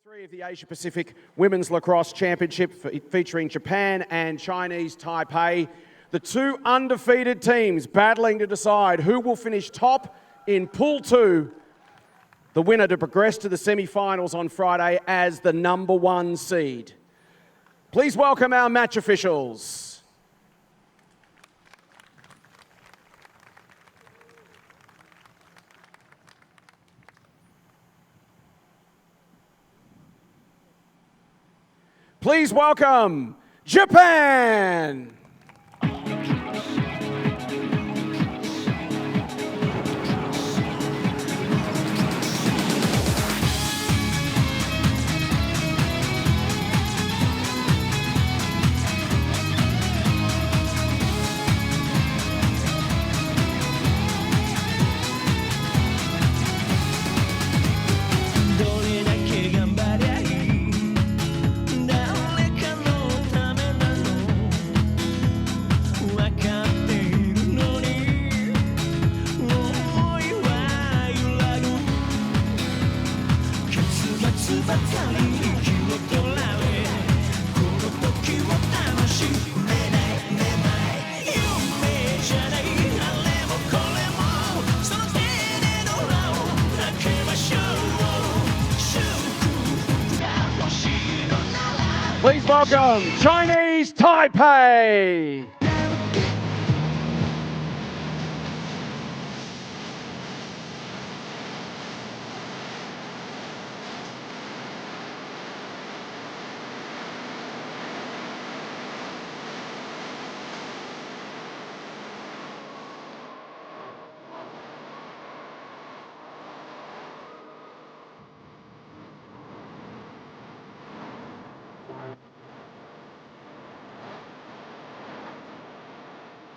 3 of the Asia Pacific Women's Lacrosse Championship featuring Japan and Chinese Taipei. The two undefeated teams battling to decide who will finish top in Pool 2. The winner to progress to the semi-finals on Friday as the number 1 seed. Please welcome our match officials. Please welcome Japan. Please welcome Chinese Taipei.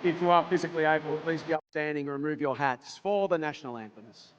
If you are physically able, please be upstanding and remove your hats for the national anthems.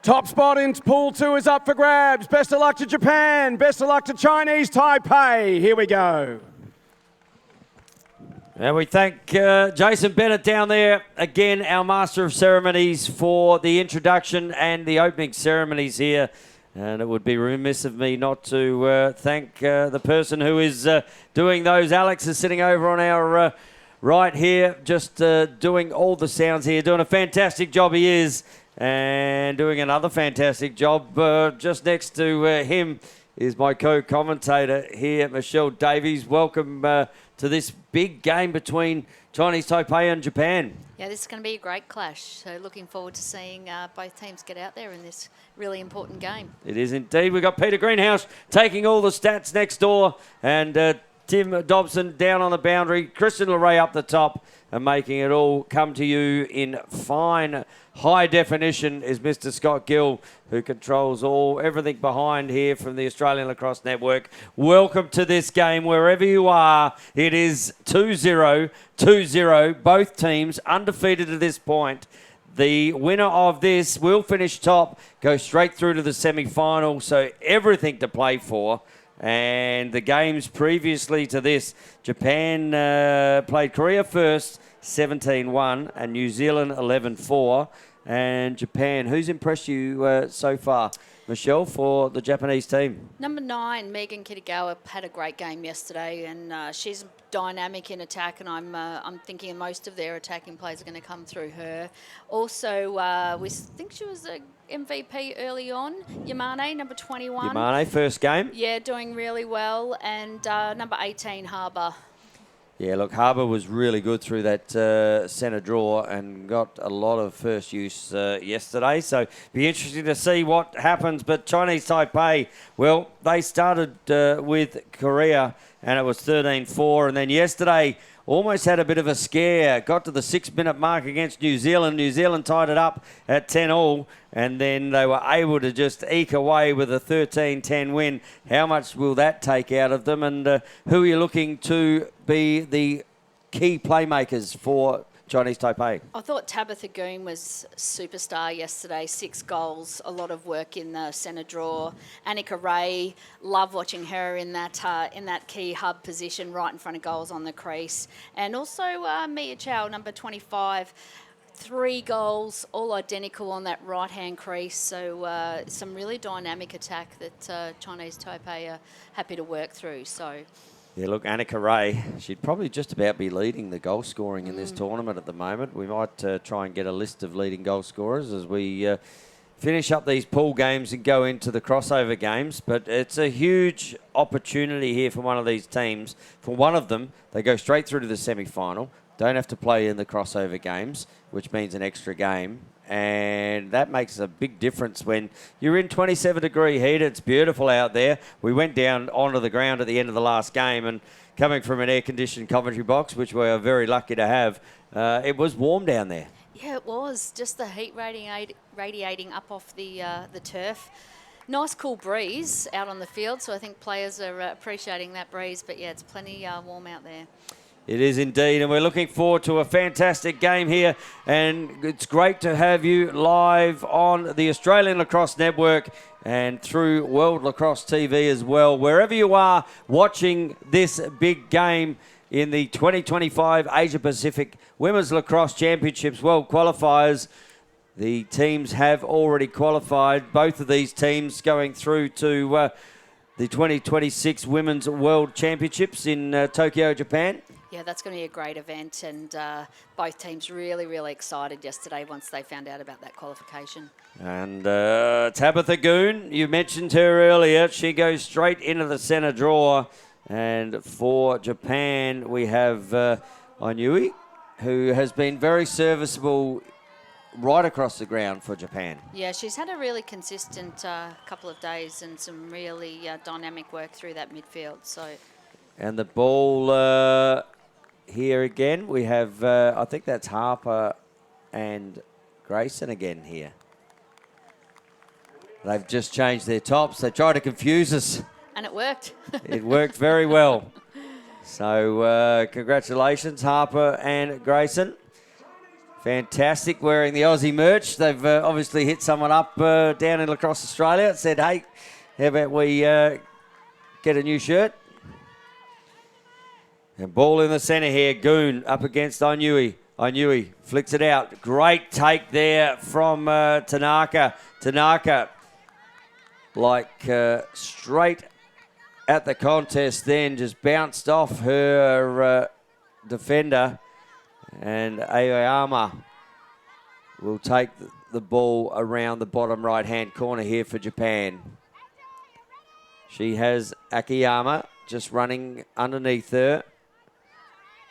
Top spot in Pool 2 is up for grabs. Best of luck to Japan. Best of luck to Chinese Taipei. Here we go. And we thank Jason Bennett down there, again, our Master of Ceremonies, for the introduction and the opening ceremonies here And it would be remiss of me not to thank the person who is doing those. Alex is sitting over on our right here, just doing all the sounds here, doing a fantastic job he is, and doing another fantastic job just next to him is my co-commentator here, Michelle Davies. Welcome to this big game between Chinese Taipei and Japan. Yeah, this is going to be a great clash. So looking forward to seeing both teams get out there in this really important game. It is indeed. We've got Peter Greenhouse taking all the stats next door, and Tim Dobson down on the boundary, Christian Leray up the top, and making it all come to you in fine high definition is Mr. Scott Gill, who controls everything behind here from the Australian Lacrosse Network. Welcome to this game, wherever you are. It is 2-0, 2-0, both teams undefeated at this point. The winner of this will finish top, go straight through to the semi-final, so everything to play for. And the games previously to this, Japan played Korea first, 17-1, and New Zealand 11-4. And Japan, who's impressed you so far, Michelle, for the Japanese team? Number 9, Megan Kitagawa, had a great game yesterday, and she's dynamic in attack, and I'm thinking most of their attacking plays are going to come through her. Also, we think she was a MVP early on. Yamane, number 21. Yamane, first game. Yeah, doing really well. And number 18, Harbour. Yeah, look, Harbour was really good through that centre draw and got a lot of first use yesterday. So be interesting to see what happens. But Chinese Taipei, well, they started with Korea and it was 13-4. And then yesterday almost had a bit of a scare. Got to the 6-minute mark against New Zealand. New Zealand tied it up at 10-all. And then they were able to just eke away with a 13-10 win. How much will that take out of them? And who are you looking to be the key playmakers for Chinese Taipei? I thought Tabitha Goon was superstar yesterday. 6 goals, a lot of work in the centre draw. Annika Ray, love watching her in that key hub position right in front of goals on the crease. And also Mia Chow, number 25. 3 goals, all identical on that right-hand crease. So some really dynamic attack that Chinese Taipei are happy to work through. So. Yeah, look, Annika Ray, she'd probably just about be leading the goal scoring in this tournament at the moment. We might try and get a list of leading goal scorers as we finish up these pool games and go into the crossover games. But it's a huge opportunity here for one of these teams. For one of them, they go straight through to the semi-final. Don't have to play in the crossover games, which means an extra game. And that makes a big difference when you're in 27-degree heat. It's beautiful out there. We went down onto the ground at the end of the last game, and coming from an air-conditioned commentary box, which we are very lucky to have, it was warm down there. Yeah, it was. Just the heat radiating up off the turf. Nice cool breeze out on the field, so I think players are appreciating that breeze. But yeah, it's plenty warm out there. It is indeed, and we're looking forward to a fantastic game here, and it's great to have you live on the Australian Lacrosse Network and through World Lacrosse TV as well. Wherever you are watching this big game in the 2025 Asia Pacific Women's Lacrosse Championships World Qualifiers, the teams have already qualified. Both of these teams going through to the 2026 Women's World Championships in Tokyo, Japan. Yeah, that's going to be a great event, and both teams really, really excited yesterday once they found out about that qualification. And Tabitha Goon, you mentioned her earlier. She goes straight into the centre draw. And for Japan, we have Onui, who has been very serviceable right across the ground for Japan. Yeah, she's had a really consistent couple of days and some really dynamic work through that midfield. So, and the ball here again, we have, I think that's Harper and Grayson again here. They've just changed their tops. They tried to confuse us. And it worked. It worked very well. So congratulations, Harper and Grayson. Fantastic, wearing the Aussie merch. They've obviously hit someone up down in Lacrosse Australia and said, hey, how about we get a new shirt? And ball in the centre here. Goon up against Onui. Onui flicks it out. Great take there from Tanaka. Tanaka like straight at the contest then, just bounced off her defender, and Aoyama will take the ball around the bottom right-hand corner here for Japan. She has Akiyama just running underneath her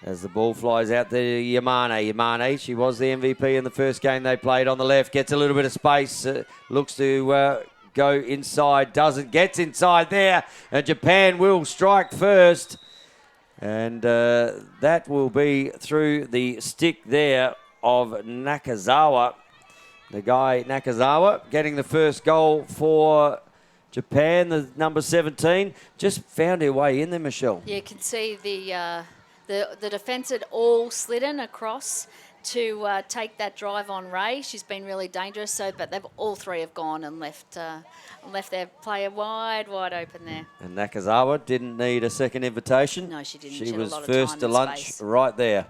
as the ball flies out to Yamane. Yamane, she was the MVP in the first game they played on the left, gets a little bit of space, looks to go inside, gets inside there, and Japan will strike first. And that will be through the stick there of Nakazawa. The guy Nakazawa getting the first goal for Japan, the number 17, just found her way in there, Michelle. You can see the defence had all slidden across to take that drive on Ray. She's been really dangerous, but all three have gone and left their player wide open there. And Nakazawa didn't need a second invitation. No, she didn't. She had was a lot first of to time lunch space. right there.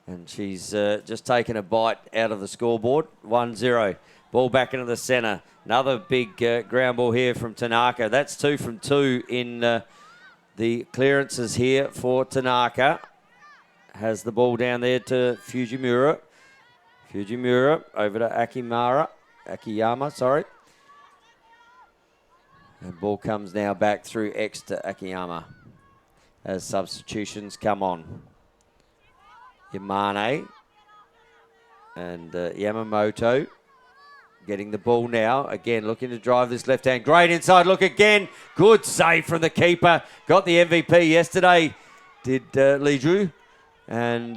And she's just taken a bite out of the scoreboard. 1-0. Ball back into the centre. Another big ground ball here from Tanaka. That's 2 from 2 in the clearances here for Tanaka. Has the ball down there to Fujimura. Fujimura over to Akiyama, sorry. And ball comes now back through X to Akiyama as substitutions come on. Yamane and Yamamoto getting the ball now. Again, looking to drive this left hand. Great inside look again. Good save from the keeper. Got the MVP yesterday, did Li Zhu. And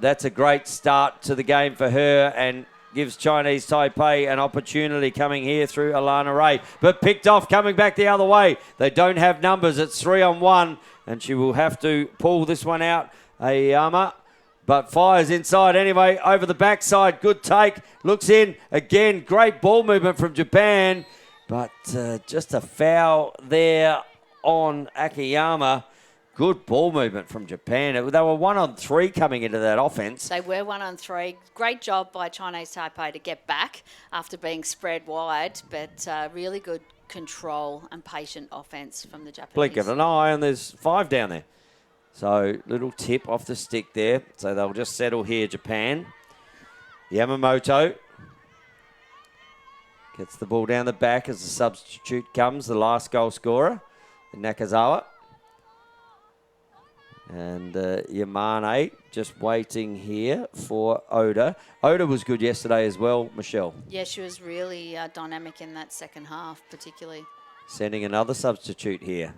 that's a great start to the game for her and gives Chinese Taipei an opportunity coming here through Alana Ray. But picked off coming back the other way. They don't have numbers. It's 3-on-1 and she will have to pull this one out. Ayama, but fires inside anyway, over the backside. Good take, looks in. Again, great ball movement from Japan, but just a foul there on Akiyama. Good ball movement from Japan. They were 1-on-3 coming into that offense. They were 1-on-3. Great job by Chinese Taipei to get back after being spread wide, but really good control and patient offense from the Japanese. Blink of an eye, and there's 5 down there. So little tip off the stick there. So they'll just settle here, Japan. Yamamoto gets the ball down the back as the substitute comes, the last goal scorer, Nakazawa. And Yamane just waiting here for Oda. Oda was good yesterday as well, Michelle. Yeah, she was really dynamic in that second half, particularly. Sending another substitute here.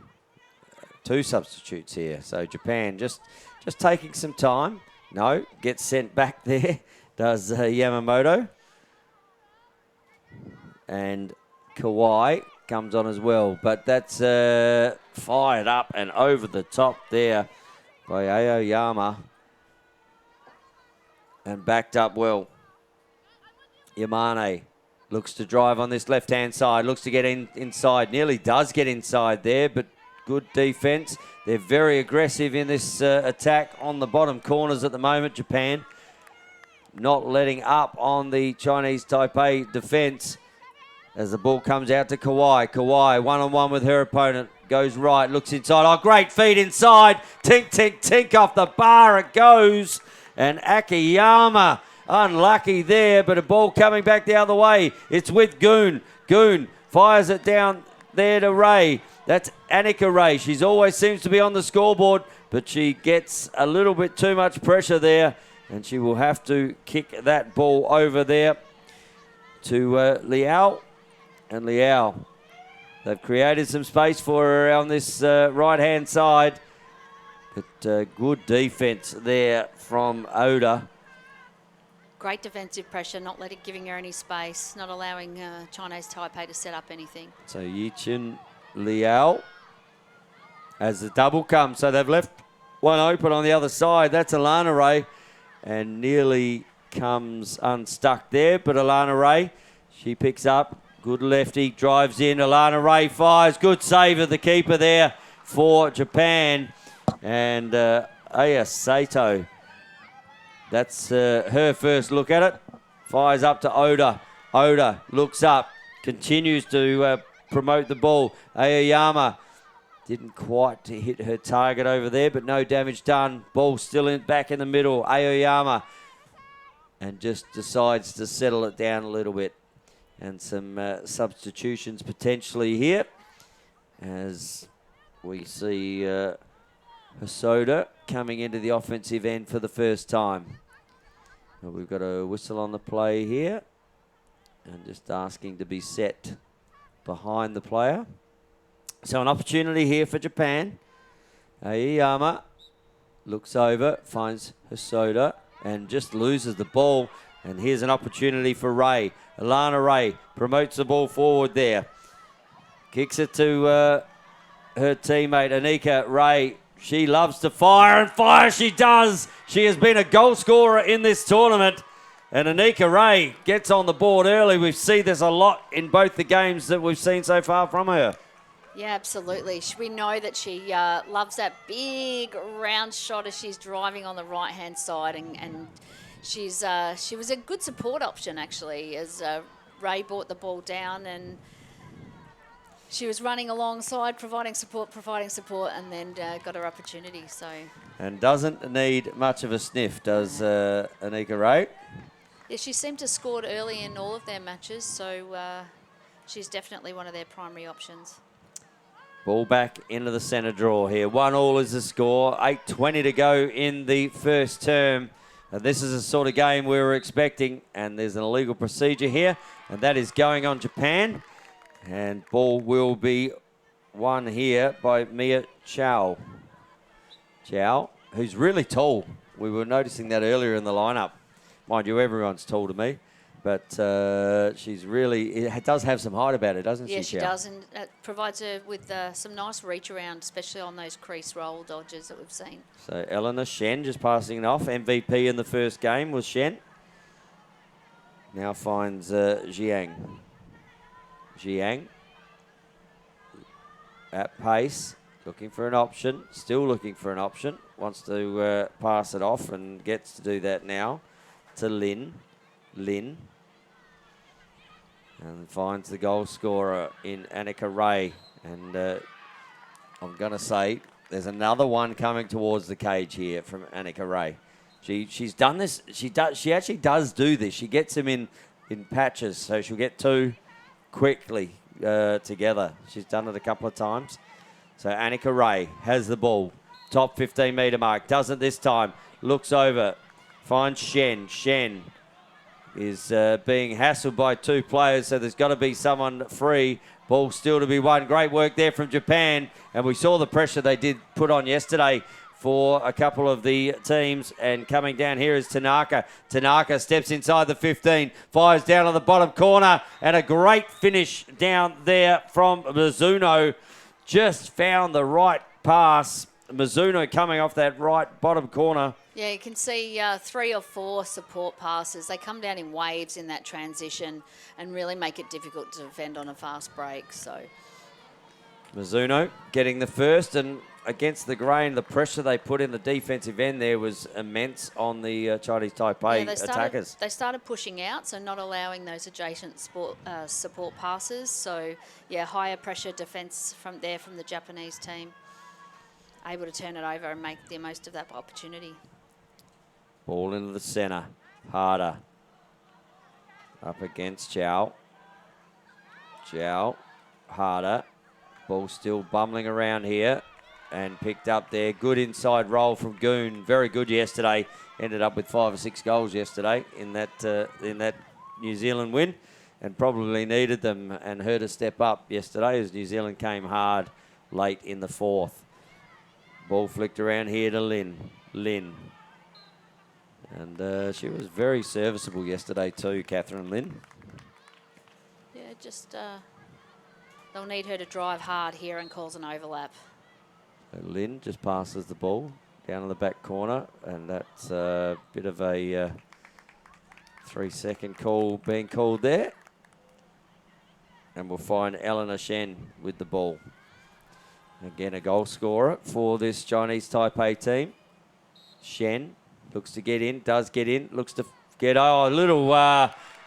2 substitutes here. So Japan just taking some time. No, gets sent back there. Does Yamamoto. And Kawhi comes on as well. But that's fired up and over the top there by Aoyama. And backed up well. Yamane looks to drive on this left-hand side. Looks to get inside. Nearly does get inside there, but good defense. They're very aggressive in this attack on the bottom corners at the moment, Japan. Not letting up on the Chinese Taipei defense as the ball comes out to Kawhi. Kawhi, 1-on-1 with her opponent. Goes right, looks inside. Oh, great feed inside. Tink, tink, tink off the bar it goes. And Akiyama, unlucky there, but a ball coming back the other way. It's with Goon. Goon fires it down there to Ray. That's Annika Ray. She's always seems to be on the scoreboard, but she gets a little bit too much pressure there, and she will have to kick that ball over there to Liao. And Liao, they've created some space for her on this right-hand side, but good defense there from Oda. Great defensive pressure, not giving her any space, not allowing Chinese Taipei to set up anything. So Yichin Liao as the double comes. So they've left one open on the other side. That's Alana Ray, and nearly comes unstuck there. But Alana Ray, she picks up. Good lefty, drives in. Alana Ray fires. Good save of the keeper there for Japan. And Aya Sato, that's her first look at it. Fires up to Oda. Oda looks up. continues to promote the ball. Aoyama didn't quite hit her target over there, but no damage done. Ball still back in the middle. Aoyama, and just decides to settle it down a little bit. And some substitutions potentially here, as we see Hosoda coming into the offensive end for the first time. We've got a whistle on the play here, and just asking to be set behind the player. So an opportunity here for Japan. Aoyama looks over, finds Hosoda, and just loses the ball. And here's an opportunity for Ray. Alana Ray promotes the ball forward there. Kicks it to her teammate, Anika Ray. She loves to fire, and fire she does. She has been a goal scorer in this tournament. And Anika Ray gets on the board early. We see there's a lot in both the games that we've seen so far from her. Yeah, absolutely. We know that she loves that big round shot as she's driving on the right-hand side, and she was a good support option, actually, as Ray brought the ball down, and she was running alongside, providing support, and then got her opportunity. So. And doesn't need much of a sniff, does Anika Ray? Yeah, she seemed to score early in all of their matches, so she's definitely one of their primary options. Ball back into the centre draw here. 1-1 is the score. 8:20 to go in the first term. And this is the sort of game we were expecting. And there's an illegal procedure here. And that is going on Japan. And ball will be won here by Mia Chow. Chow, who's really tall. We were noticing that earlier in the lineup. Mind you, everyone's tall to me. But she's really, it does have some height about it, doesn't she? Yeah, she does, and it provides her with some nice reach around, especially on those crease roll dodges that we've seen. So Eleanor Shen just passing it off. MVP in the first game was Shen. Now finds Jiang. Jiang at pace, looking for an option, still looking for an option. Wants to pass it off and gets to do that now to Lin. Lin. And finds the goal scorer in Anika Ray. And I'm going to say there's another one coming towards the cage here from Anika Ray. She's done this. She actually does do this. She gets them in patches, so she'll get two quickly together. She's done it a couple of times. So Anika Ray has the ball. Top 15-metre mark. Doesn't this time. Looks over. Finds Shen. Shen is being hassled by two players, so there's got to be someone free. Ball still to be won. Great work there from Japan, and we saw the pressure they did put on yesterday for a couple of the teams. And coming down here is Tanaka. Tanaka steps inside the 15, fires down on the bottom corner, and a great finish down there from Mizuno. Just found the right pass. Mizuno coming off that right bottom corner. Yeah, you can see 3 or 4 support passes. They come down in waves in that transition and really make it difficult to defend on a fast break. So Mizuno getting the first, and against the grain, the pressure they put in the defensive end there was immense on the Chinese Taipei attackers. They started pushing out, so not allowing those adjacent support passes. So, yeah, higher pressure defence from the Japanese team. Able to turn it over and make the most of that opportunity. Ball into the centre. Harder. Up against Chow. Chow. Harder. Ball still bumbling around here. And picked up there. Good inside roll from Goon. Very good yesterday. Ended up with 5 or 6 goals yesterday in that New Zealand win. And probably needed them and her to step up yesterday as New Zealand came hard late in the 4th. Ball flicked around here to Lin. Lin. And she was very serviceable yesterday too, Catherine Lin. Yeah, just they'll need her to drive hard here and cause an overlap. So Lin just passes the ball down in the back corner, and that's a bit of a 3-second call being called there. And we'll find Eleanor Shen with the ball. Again, a goal scorer for this Chinese Taipei team. Shen looks to get in, does get in, looks to get, a little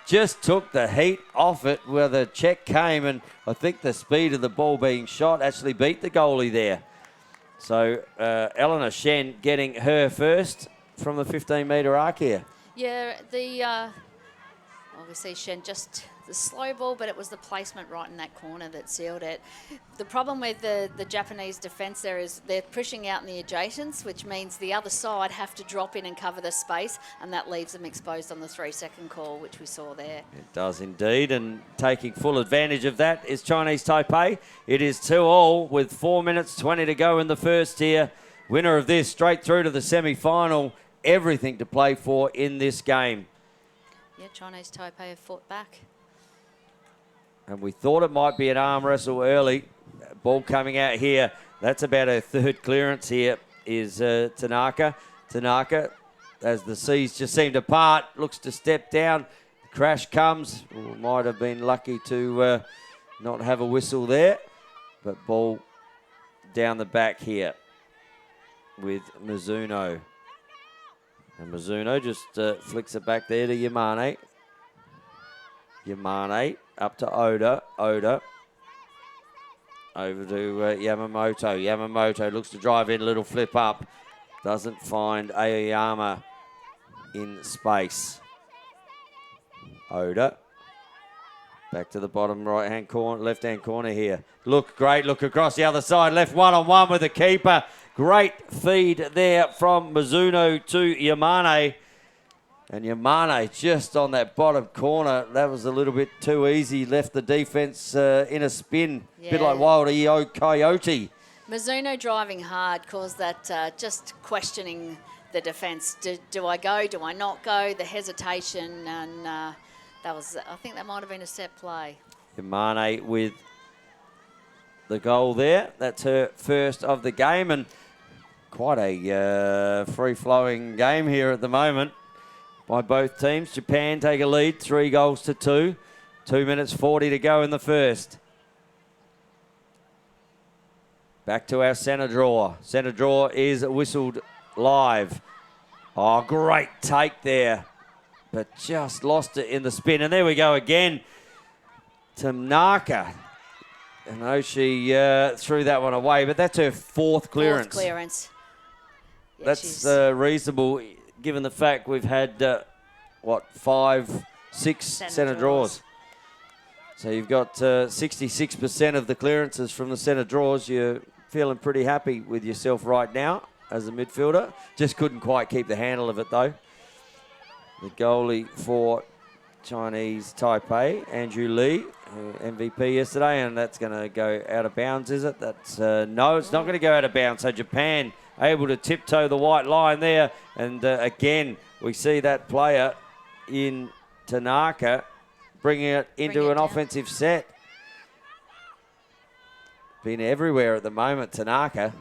just took the heat off it where the check came, and I think the speed of the ball being shot actually beat the goalie there. So Eleanor Shen getting her first from the 15-metre arc here. Yeah, obviously Shen just the slow ball, but it was the placement right in that corner that sealed it. The problem with the Japanese defence there is they're pushing out in the adjacents, which means the other side have to drop in and cover the space, and that leaves them exposed on the 3-second call, which we saw there. It does indeed, and taking full advantage of that is Chinese Taipei. It is 2-2 with 4 minutes 20 to go in the first here. Winner of this straight through to the semi-final. Everything to play for in this game. Yeah, Chinese Taipei have fought back. And we thought it might be an arm wrestle early. Ball coming out here. That's about her third clearance here is Tanaka. Tanaka, as the seas just seem to part, looks to step down. The crash comes. Might have been lucky to not have a whistle there. But ball down the back here with Mizuno. And Mizuno just flicks it back there to Yamane. Yamane up to Oda. Oda over to Yamamoto. Yamamoto looks to drive in, a little flip up. Doesn't find Aoyama in space. Oda back to the bottom right-hand corner, left-hand corner here. Look, great look across the other side. Left one-on-one with the keeper. Great feed there from Mizuno to Yamane. And Yamane just on that bottom corner, that was a little bit too easy. Left the defence in a spin, a bit like Wild EO Coyote. Mizuno driving hard caused that just questioning the defence. Do I go? Do I not go? The hesitation, and that was, I think that might have been a set play. Yamane with the goal there. That's her first of the game, and quite a free-flowing game here at the moment by both teams. Japan take a lead, 3-2. 2 minutes 40 to go in the first. Back to our centre draw. Centre draw is whistled live. Oh, great take there, but just lost it in the spin. And there we go again. Tanaka. I know she threw that one away, but that's her fourth clearance. Fourth clearance. Yeah, that's reasonable, given the fact we've had, 5, 6 centre draws. So you've got 66% of the clearances from the centre draws. You're feeling pretty happy with yourself right now as a midfielder. Just couldn't quite keep the handle of it, though. The goalie for Chinese Taipei, Andrew Lee, MVP yesterday, and that's going to go out of bounds, is it? That's no, it's not going to go out of bounds. So Japan able to tiptoe the white line there, and again, we see that player in Tanaka bringing it into an offensive set. Been everywhere at the moment, Tanaka.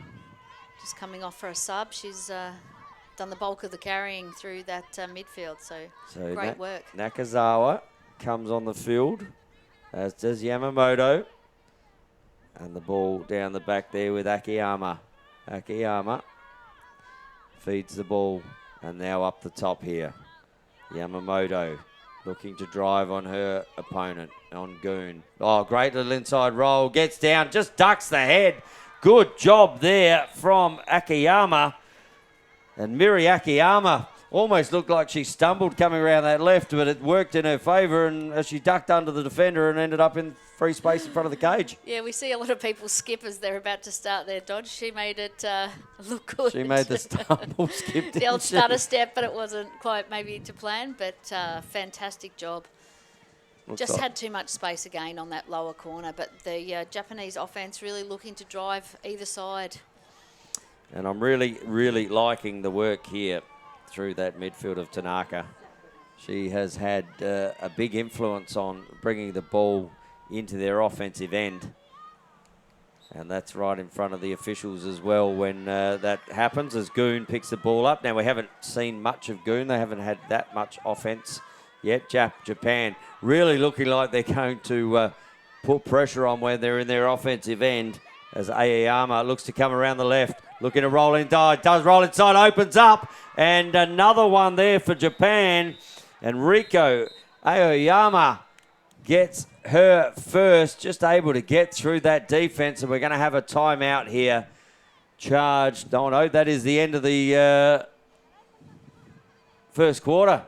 Just coming off for a sub. She's done the bulk of the carrying through that midfield, so great work. Nakazawa comes on the field, as does Yamamoto. And the ball down the back there with Akiyama. Akiyama feeds the ball, and now up the top here. Yamamoto looking to drive on her opponent, on Goon. Oh, great little inside roll. Gets down, just ducks the head. Good job there from Akiyama. And Miri Akiyama almost looked like she stumbled coming around that left, but it worked in her favour, and she ducked under the defender and ended up in free space in front of the cage. Yeah, we see a lot of people skip as they're about to start their dodge. She made it look good. She made the stumble skip. The old stutter step, but it wasn't quite maybe to plan, but fantastic job. Just had too much space again on that lower corner, but the Japanese offense really looking to drive either side. And I'm really, really liking the work here through that midfield of Tanaka. She has had a big influence on bringing the ball into their offensive end. And that's right in front of the officials as well when that happens, as Goon picks the ball up. Now, we haven't seen much of Goon. They haven't had that much offense yet. Japan really looking like they're going to put pressure on when they're in their offensive end, as Aoyama looks to come around the left, looking to roll inside, does roll inside, opens up, and another one there for Japan. And Rico Aoyama gets her first, just able to get through that defense, and we're going to have a timeout here. Charged. Oh, no, that is the end of the first quarter.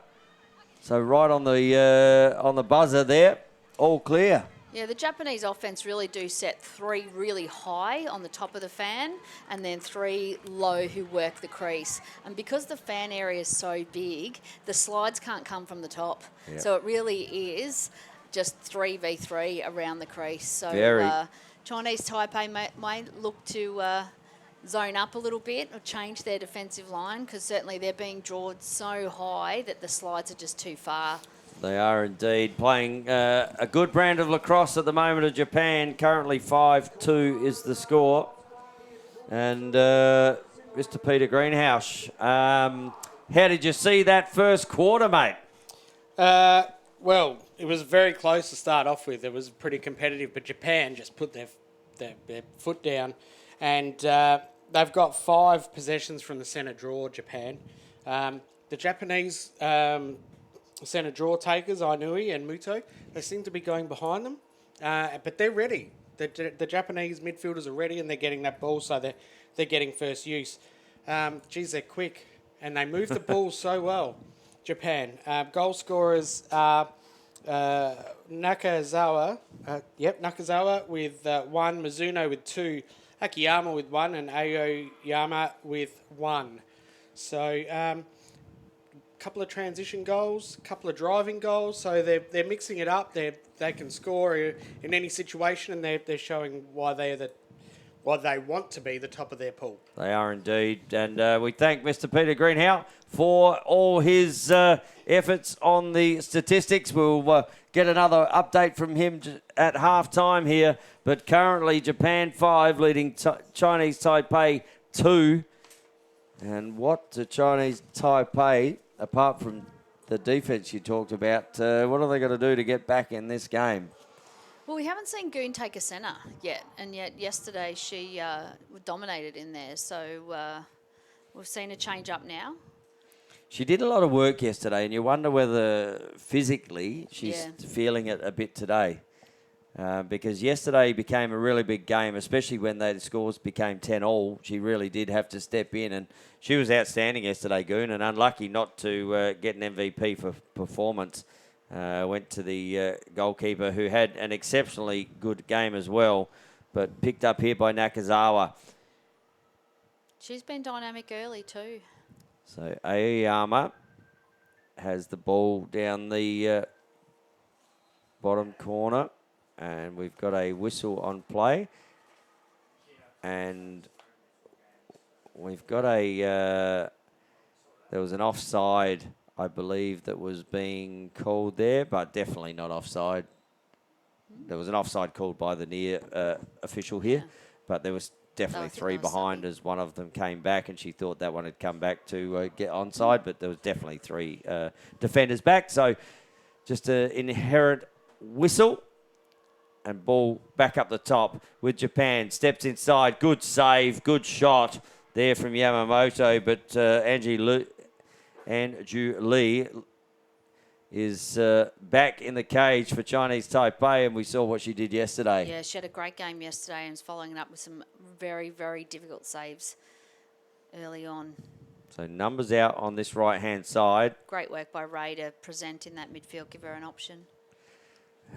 So right on the buzzer there, all clear. Yeah, the Japanese offense really do set 3 really high on the top of the fan and then 3 low who work the crease. And because the fan area is so big, the slides can't come from the top. Yep. So it really is just 3v3 around the crease. So Chinese Taipei may look to zone up a little bit or change their defensive line, because certainly they're being drawn so high that the slides are just too far. They are indeed playing a good brand of lacrosse at the moment of Japan. Currently 5-2 is the score. And Mr. Peter Greenhouse, how did you see that first quarter, mate? Well, it was very close to start off with. It was pretty competitive, but Japan just put their foot down. And they've got 5 possessions from the centre draw, Japan. The Japanese centre draw takers, Ainui and Muto, they seem to be going behind them, but they're ready. The Japanese midfielders are ready, and they're getting that ball, so they're getting first use. Geez, they're quick, and they move the ball so well, Japan. Goal scorers are Nakazawa with 1, Mizuno with 2, Akiyama with 1, and Aoyama with 1. So couple of transition goals, couple of driving goals, so they're mixing it up. They can score in any situation, and they're showing why they want to be the top of their pool. They are indeed, and we thank Mr. Peter Greenhouse for all his efforts on the statistics. We'll get another update from him at half-time here, but currently Japan 5 leading Chinese Taipei 2. And what do Chinese Taipei, apart from the defense you talked about, what are they going to do to get back in this game? Well, we haven't seen Goon take a centre yet, and yet yesterday she dominated in there. So we've seen a change up now. She did a lot of work yesterday, and you wonder whether physically she's feeling it a bit today. Because yesterday became a really big game, especially when the scores became 10-all. She really did have to step in, and she was outstanding yesterday, Goon, and unlucky not to get an MVP for performance. Went to the goalkeeper, who had an exceptionally good game as well, but picked up here by Nakazawa. She's been dynamic early too. So Aoyama has the ball down the bottom corner. And we've got a whistle on play. And we've got there was an offside, I believe, that was being called there, but definitely not offside. There was an offside called by the near official here, but there was definitely 3 behind as one of them came back, and she thought that one had come back to get onside, but there was definitely 3 defenders back. So just an inherent whistle. And ball back up the top with Japan. Steps inside. Good save. Good shot there from Yamamoto. But Andrew Lee is back in the cage for Chinese Taipei. And we saw what she did yesterday. Yeah, she had a great game yesterday and is following it up with some very, very difficult saves early on. So numbers out on this right-hand side. Great work by Ray to present in that midfield, give her an option.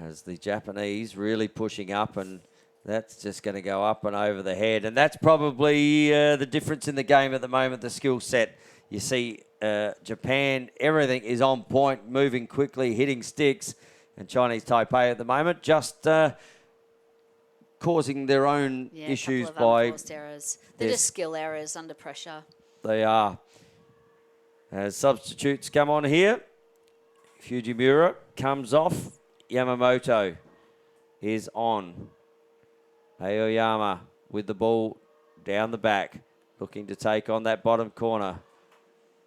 As the Japanese really pushing up, and that's just going to go up and over the head. And that's probably the difference in the game at the moment, the skill set. You see Japan, everything is on point, moving quickly, hitting sticks. And Chinese Taipei at the moment just causing their own issues by... errors. They're just skill errors under pressure. They are. As substitutes come on here, Fujimura comes off. Yamamoto is on. Aoyama with the ball down the back, looking to take on that bottom corner.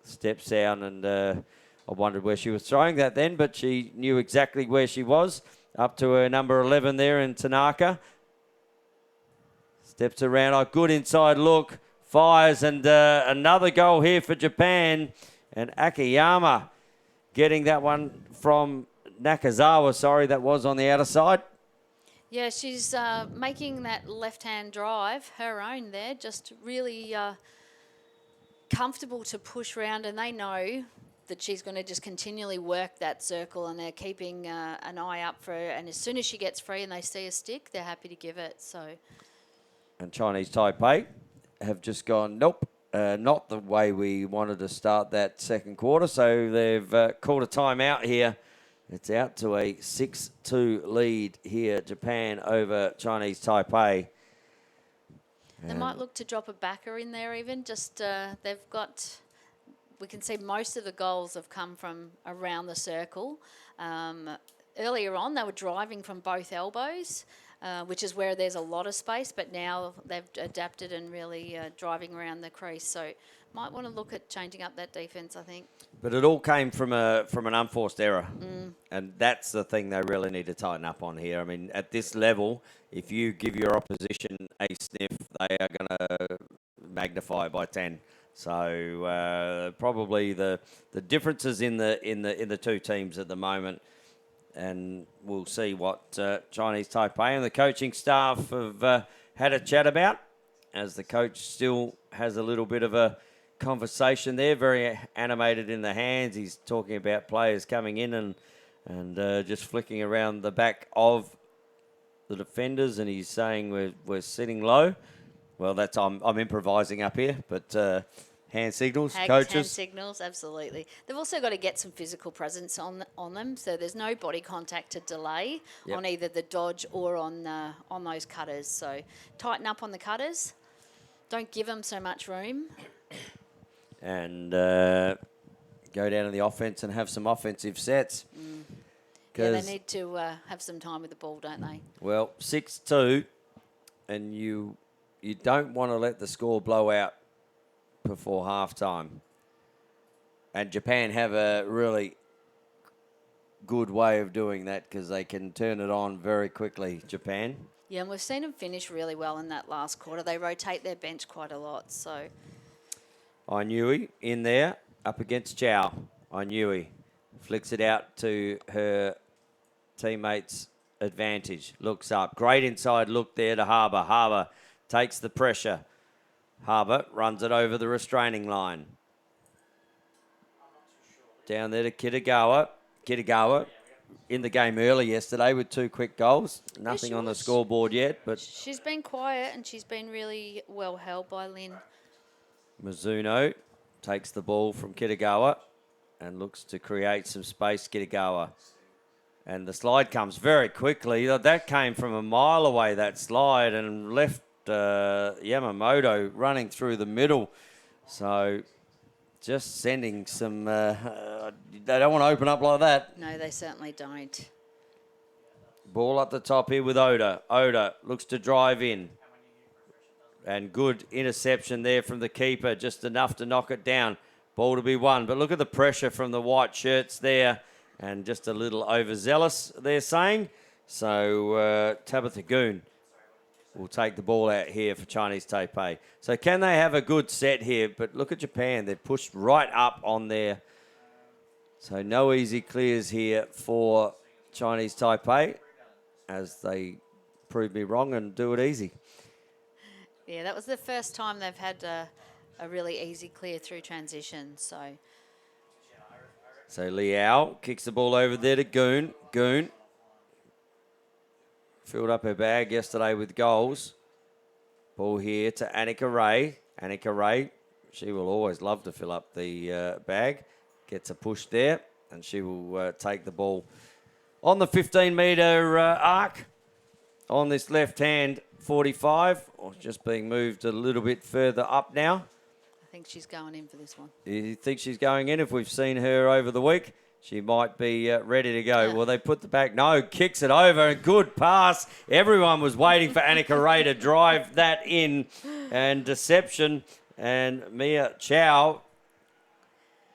Steps down, and I wondered where she was throwing that then, but she knew exactly where she was. Up to her number 11 there in Tanaka. Steps around, a good inside look, fires, and another goal here for Japan. And Akiyama getting that one from Nakazawa, sorry, that was on the outer side. Yeah, she's making that left-hand drive her own there, just really comfortable to push around, and they know that she's going to just continually work that circle, and they're keeping an eye up for her. And as soon as she gets free and they see a stick, they're happy to give it. So, And Chinese Taipei have just gone, nope, not the way we wanted to start that second quarter. So they've called a timeout here. It's out to a 6-2 lead here, Japan over Chinese Taipei. they might look to drop a backer in there even. Just they've got, we can see most of the goals have come from around the circle. Earlier on, they were driving from both elbows, which is where there's a lot of space, but now they've adapted and really driving around the crease. So might want to look at changing up that defence, I think. But it all came from an unforced error. And that's the thing they really need to tighten up on here. I mean, at this level, if you give your opposition a sniff, they are going to magnify by 10. So probably the differences in the two teams at the moment, and we'll see what Chinese Taipei and the coaching staff have had a chat about, as the coach still has a little bit of a conversation there, very animated in the hands. He's talking about players coming in and just flicking around the back of the defenders, and he's saying we're sitting low. Well, that's I'm improvising up here, but hand signals, coaches. Hand signals, absolutely. They've also got to get some physical presence on them, so there's no body contact to delay on either the dodge or on those cutters. So tighten up on the cutters. Don't give them so much room. And go down to the offense and have some offensive sets. Yeah, they need to have some time with the ball, don't they? Well, 6-2, and you don't want to let the score blow out before halftime. And Japan have a really good way of doing that because they can turn it on very quickly, Japan. Yeah, and we've seen them finish really well in that last quarter. They rotate their bench quite a lot, so... Ainui in there, up against Chow. Ainui flicks it out to her teammates' advantage. Looks up. Great inside look there to Harbour. Harbour takes the pressure. Harbour runs it over the restraining line. Down there to Kitagawa. Kitagawa in the game early yesterday with 2 quick goals. Nothing on the scoreboard yet, but... She's been quiet and she's been really well held by Lynn. Mizuno takes the ball from Kitagawa and looks to create some space, Kitagawa. And the slide comes very quickly. That came from a mile away, that slide, and left Yamamoto running through the middle. So just sending some... they don't want to open up like that. No, they certainly don't. Ball up the top here with Oda. Oda looks to drive in. And good interception there from the keeper, just enough to knock it down. Ball to be won. But look at the pressure from the white shirts there. And just a little overzealous, they're saying. So Tabitha Goon will take the ball out here for Chinese Taipei. So can they have a good set here? But look at Japan. They're pushed right up on there. So no easy clears here for Chinese Taipei, as they prove me wrong and do it easy. Yeah, that was the first time they've had a really easy clear through transition. So Liao kicks the ball over there to Goon. Goon filled up her bag yesterday with goals. Ball here to Annika Ray. Annika Ray, she will always love to fill up the bag. Gets a push there, and she will take the ball on the 15-metre arc on this left-hand 45, or just being moved a little bit further up now. I think she's going in for this one. You think she's going in? If we've seen her over the week, she might be ready to go. Well, they put the back. No, kicks it over. A good pass. Everyone was waiting for Annika Ray to drive that in. And deception. And Mia Chow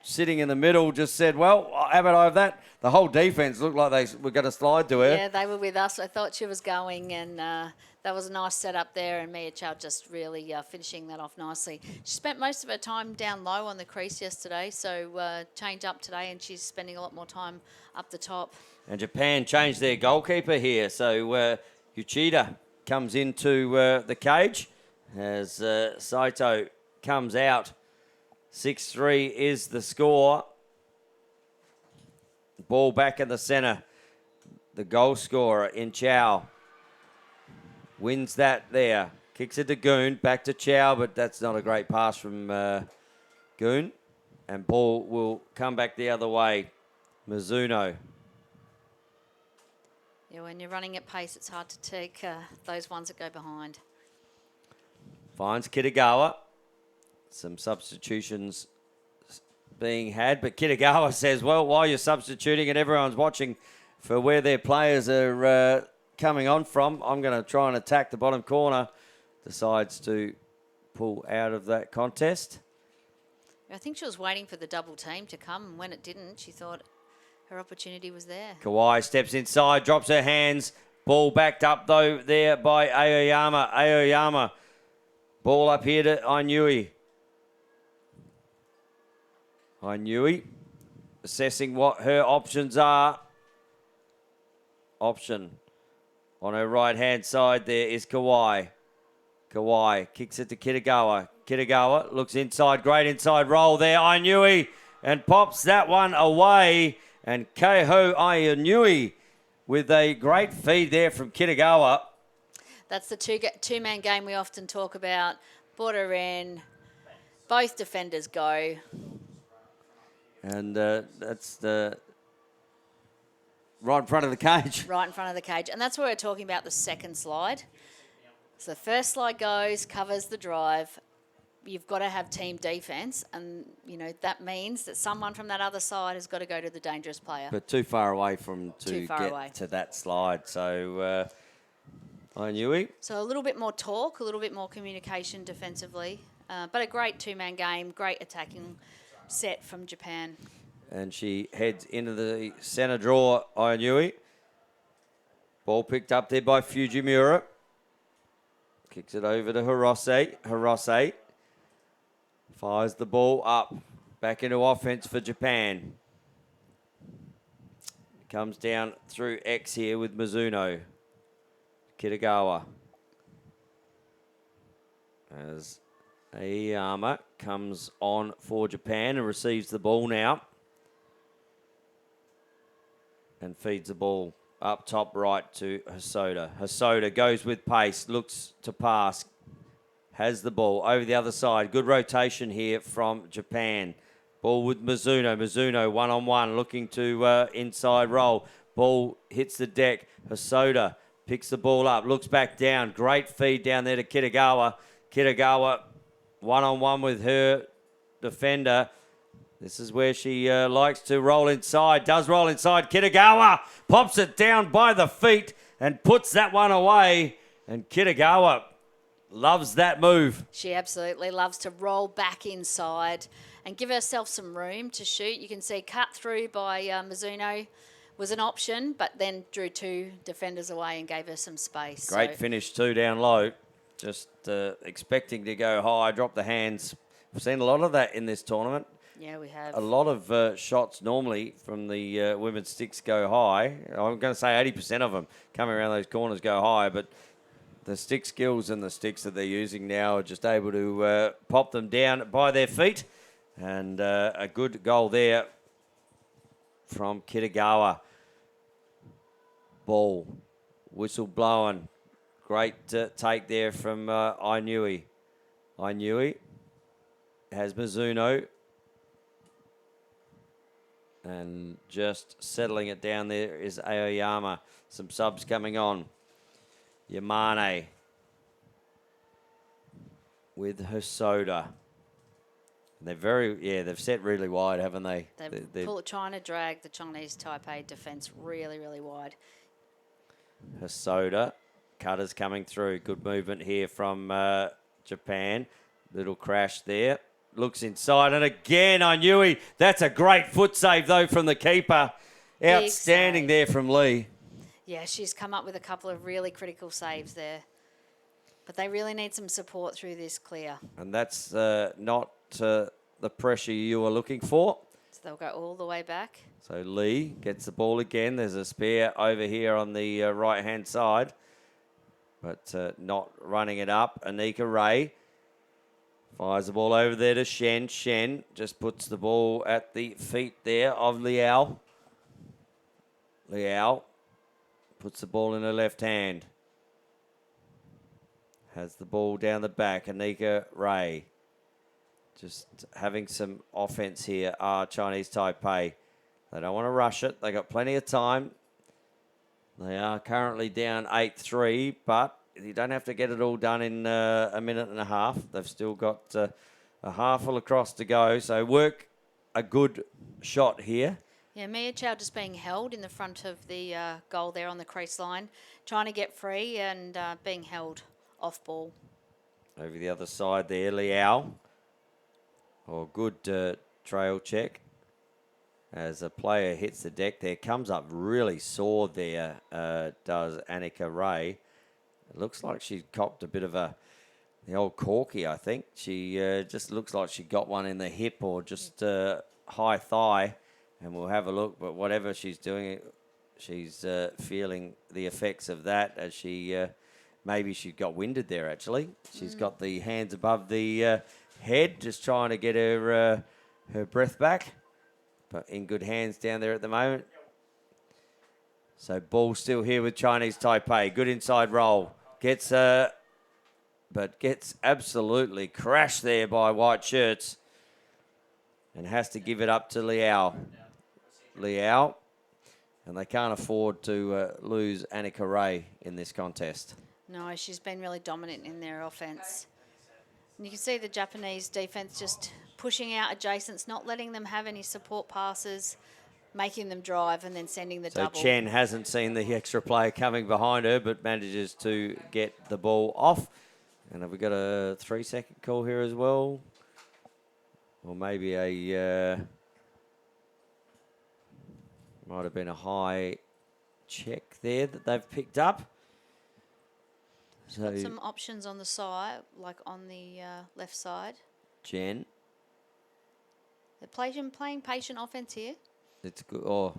sitting in the middle just said, well, how about I have that? The whole defence looked like they were going to slide to her. Yeah, they were with us. I thought she was going, and that was a nice setup there, and Mia Chow just really finishing that off nicely. She spent most of her time down low on the crease yesterday, so change up today, and she's spending a lot more time up the top. And Japan changed their goalkeeper here, so Uchida comes into the cage as Saito comes out. 6-3 is the score. Ball back in the centre. The goal scorer in Chow wins that there. Kicks it to Goon. Back to Chow, but that's not a great pass from Goon. And ball will come back the other way. Mizuno. Yeah, when you're running at pace, it's hard to take those ones that go behind. Finds Kitagawa. Some substitutions being had, but Kitagawa says, well, while you're substituting and everyone's watching for where their players are coming on from, I'm going to try and attack the bottom corner. Decides to pull out of that contest. I think she was waiting for the double team to come, and when it didn't, she thought her opportunity was there. Kawai steps inside, drops her hands. Ball backed up, though, there by Aoyama. Aoyama. Ball up here to Ainui. Ainui assessing what her options are. Option on her right-hand side there is Kawai. Kawai kicks it to Kitagawa. Kitagawa looks inside, great inside roll there. Ainui and pops that one away. And Keiho Ainui with a great feed there from Kitagawa. That's the two-man game we often talk about. Border in, both defenders go. And that's the right in front of the cage. Right in front of the cage. And that's where we're talking about the second slide. So the first slide goes, covers the drive. You've got to have team defence. And, you know, that means that someone from that other side has got to go to the dangerous player. But too far away from Too to far get away. to that slide. So Ainui. So a little bit more talk, a little bit more communication defensively. But a great two-man game, great attacking set from Japan. And she heads into the centre draw, Ainui. Ball picked up there by Fujimura. Kicks it over to Hirose. Hirose fires the ball up. Back into offence for Japan. Comes down through X here with Mizuno. Kitagawa. As Aiyama comes on for Japan and receives the ball now. And feeds the ball up top right to Hosoda. Hosoda goes with pace, looks to pass, has the ball over the other side. Good rotation here from Japan. Ball with Mizuno. Mizuno one-on-one looking to inside roll. Ball hits the deck. Hosoda picks the ball up, looks back down. Great feed down there to Kitagawa. Kitagawa one-on-one with her defender. This is where she likes to roll inside. Does roll inside. Kitagawa pops it down by the feet and puts that one away. And Kitagawa loves that move. She absolutely loves to roll back inside and give herself some room to shoot. You can see cut through by Mizuno was an option, but then drew two defenders away and gave her some space. Great finish too down low. Just expecting to go high, drop the hands. We've seen a lot of that in this tournament. Yeah, we have. A lot of shots normally from the women's sticks go high. I'm going to say 80% of them coming around those corners go high, but the stick skills and the sticks that they're using now are just able to pop them down by their feet. And a good goal there from Kitagawa. Ball, whistle blowing. Great take there from Ainui. Ainui has Mizuno. And just settling it down there is Aoyama. Some subs coming on. Yamane with Hosoda. And they've set really wide, haven't they? They're trying to drag the Chinese Taipei defence really, really wide. Hosoda. Cutters coming through. Good movement here from Japan. Little crash there. looks inside. And again, I knew that's a great foot save, though, from the keeper. Outstanding save there from Lee. Yeah, she's come up with a couple of really critical saves there. But they really need some support through this clear. And that's not the pressure you were looking for. So they'll go all the way back. So Lee gets the ball again. There's a spare over here on the right-hand side, but not running it up. Anika Ray fires the ball over there to Shen. Shen just puts the ball at the feet there of Liao. Liao puts the ball in her left hand. Has the ball down the back. Anika Ray just having some offense here. Chinese Taipei. They don't want to rush it. They got plenty of time. They are currently down 8-3, but you don't have to get it all done in a minute and a half. They've still got a half of lacrosse to go. So work a good shot here. Yeah, Mia Chow just being held in the front of the goal there on the crease line, trying to get free and being held off ball. Over the other side there, Liao. Good trail check. As a player hits the deck there, comes up really sore there, does Anika Ray. It looks like she copped a bit of the old corky, I think. She just looks like she got one in the hip or just high thigh. And we'll have a look, but whatever she's doing, she's feeling the effects of that as she, maybe she got winded there actually. She's got the hands above the head, just trying to get her breath back. But in good hands down there at the moment. So ball still here with Chinese Taipei. Good inside roll. Gets but gets absolutely crashed there by white shirts. And has to give it up to Liao. Liao. And they can't afford to lose Anika Ray in this contest. No, she's been really dominant in their offense. And you can see the Japanese defense just pushing out adjacents, not letting them have any support passes, making them drive and then sending the double. So Chen hasn't seen the extra player coming behind her, but manages to get the ball off. And have we got a 3-second call here as well? Or maybe might have been a high check there that they've picked up. So Got some options on the side, like on the left side. Jen. They're playing patient offense here. It's good. Oh,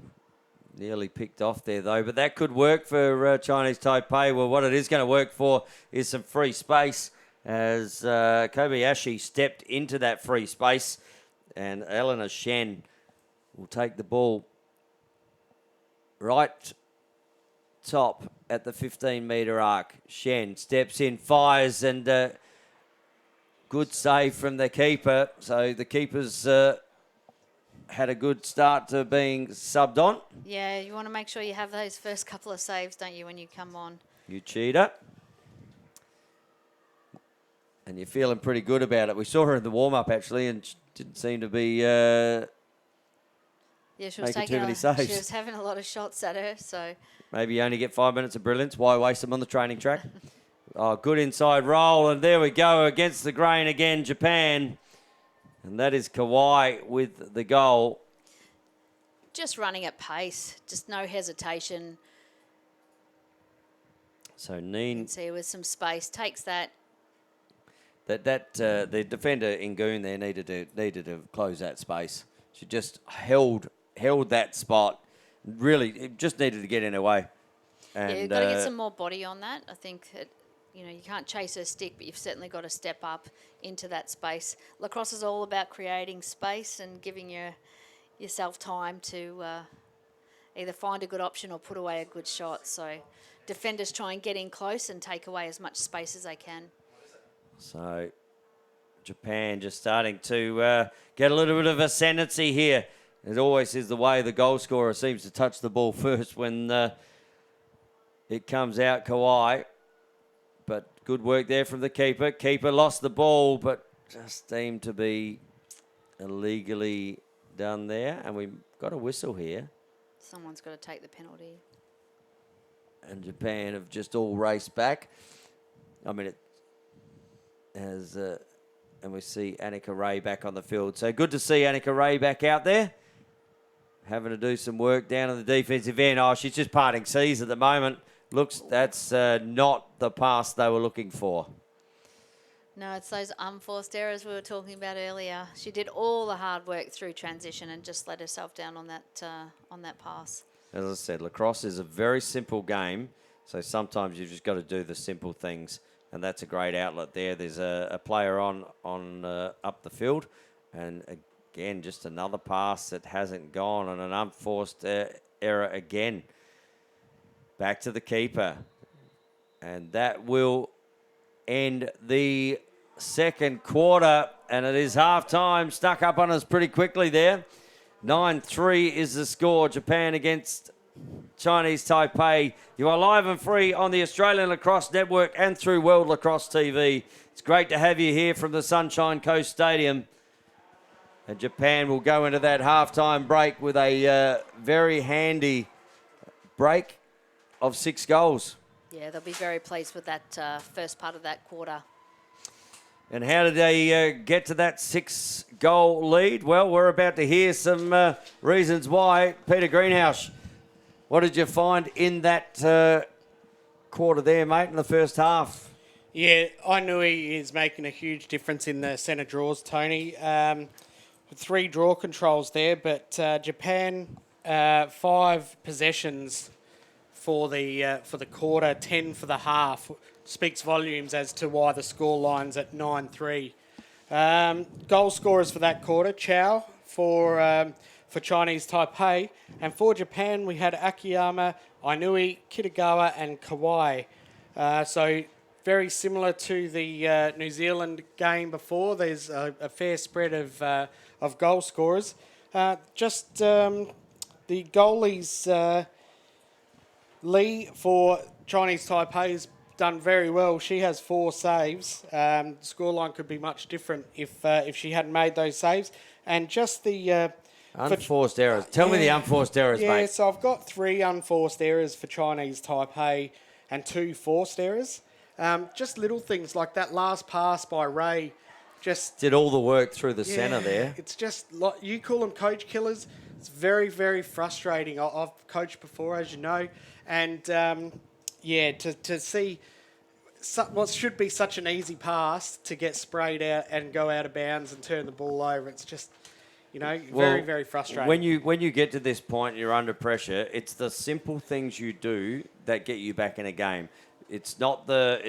nearly picked off there, though. But that could work for Chinese Taipei. Well, what it is going to work for is some free space as Kobayashi stepped into that free space. And Eleanor Shen will take the ball right top at the 15-metre arc. Shen steps in, fires, and good save from the keeper. So the keeper's had a good start to being subbed on. Yeah, you want to make sure you have those first couple of saves, don't you, when you come on? You cheater. And you're feeling pretty good about it. We saw her in the warm-up, actually, and she didn't seem to be yeah, she was making too many saves. She was having a lot of shots at her, so... Maybe you only get 5 minutes of brilliance. Why waste them on the training track? Oh, good inside roll, and there we go against the grain again, Japan. And that is Kawai with the goal. Just running at pace, just no hesitation. So You Neen, can see with some space, takes that. the defender Ingoon there needed to close that space. She just held that spot. Really, it just needed to get in her way. And, Yeah, you've got to get some more body on that. I think that, you can't chase her stick, but you've certainly got to step up into that space. Lacrosse is all about creating space and giving yourself time to either find a good option or put away a good shot. So defenders try and get in close and take away as much space as they can. So Japan just starting to get a little bit of ascendancy here. It always is the way the goal scorer seems to touch the ball first when it comes out, Kawai. But good work there from the keeper. Keeper lost the ball, but just seemed to be illegally done there. And we've got a whistle here. Someone's got to take the penalty. And Japan have just all raced back. I mean, it has And we see Annika Ray back on the field. So good to see Annika Ray back out there, having to do some work down in the defensive end. Oh, she's just parting C's at the moment. Looks, that's not the pass they were looking for. No, it's those unforced errors we were talking about earlier. She did all the hard work through transition and just let herself down on that pass. As I said, lacrosse is a very simple game, so sometimes you've just got to do the simple things, and that's a great outlet there. There's a player on up the field, and again, just another pass that hasn't gone, and an unforced error again. Back to the keeper, and that will end the second quarter, and it is half time. Stuck up on us pretty quickly there. 9-3 is the score. Japan against Chinese Taipei. You are live and free on the Australian Lacrosse Network and through World Lacrosse TV. It's great to have you here from the Sunshine Coast Stadium. And Japan will go into that halftime break with a very handy break of 6 goals. Yeah, they'll be very pleased with that first part of that quarter. And how did they get to that 6-goal lead? Well, we're about to hear some reasons why. Peter Greenhouse, what did you find in that quarter there, mate, in the first half? Yeah, I knew he is making a huge difference in the centre draws, Tony. 3 draw controls there, but Japan 5 possessions for the quarter, 10 for the half, speaks volumes as to why the scoreline's at 9-3. Goal scorers for that quarter, Chow for Chinese Taipei, and for Japan we had Akiyama, Ainui, Kitagawa and Kawai. So very similar to the New Zealand game before. There's a fair spread of goal scorers. The goalies. Lee for Chinese Taipei has done very well. She has 4 saves. The scoreline could be much different if she hadn't made those saves. And just the unforced errors. Tell me the unforced errors, mate. Yeah, so I've got 3 unforced errors for Chinese Taipei and 2 forced errors. Just little things like that last pass by Ray. Just did all the work through the centre there. It's just, you call them coach killers. It's very, very frustrating. I've coached before, as you know. And, to see what should be such an easy pass to get sprayed out and go out of bounds and turn the ball over, it's just, very, very frustrating. When you get to this point, you're under pressure, it's the simple things you do that get you back in a game. It's not the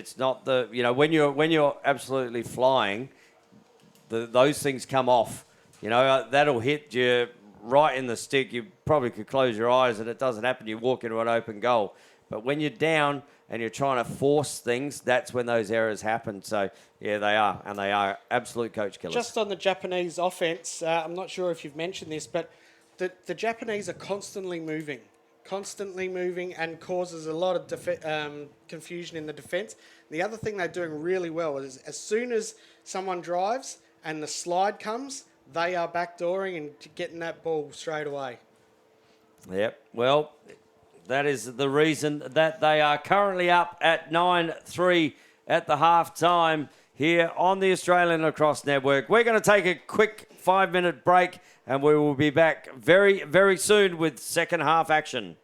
when you're absolutely flying, those things come off. That'll hit you right in the stick. You probably could close your eyes and it doesn't happen. You walk into an open goal. But when you're down and you're trying to force things, that's when those errors happen. So, yeah, they are. And they are absolute coach killers. Just on the Japanese offense, I'm not sure if you've mentioned this, but the Japanese are constantly moving and causes a lot of confusion in the defence. The other thing they're doing really well is as soon as someone drives and the slide comes, they are backdooring and getting that ball straight away. Yep. Well, that is the reason that they are currently up at 9-3 at the half time here on the Australian Lacrosse Network. We're going to take a quick 5-minute break and we will be back very, very soon with second half action.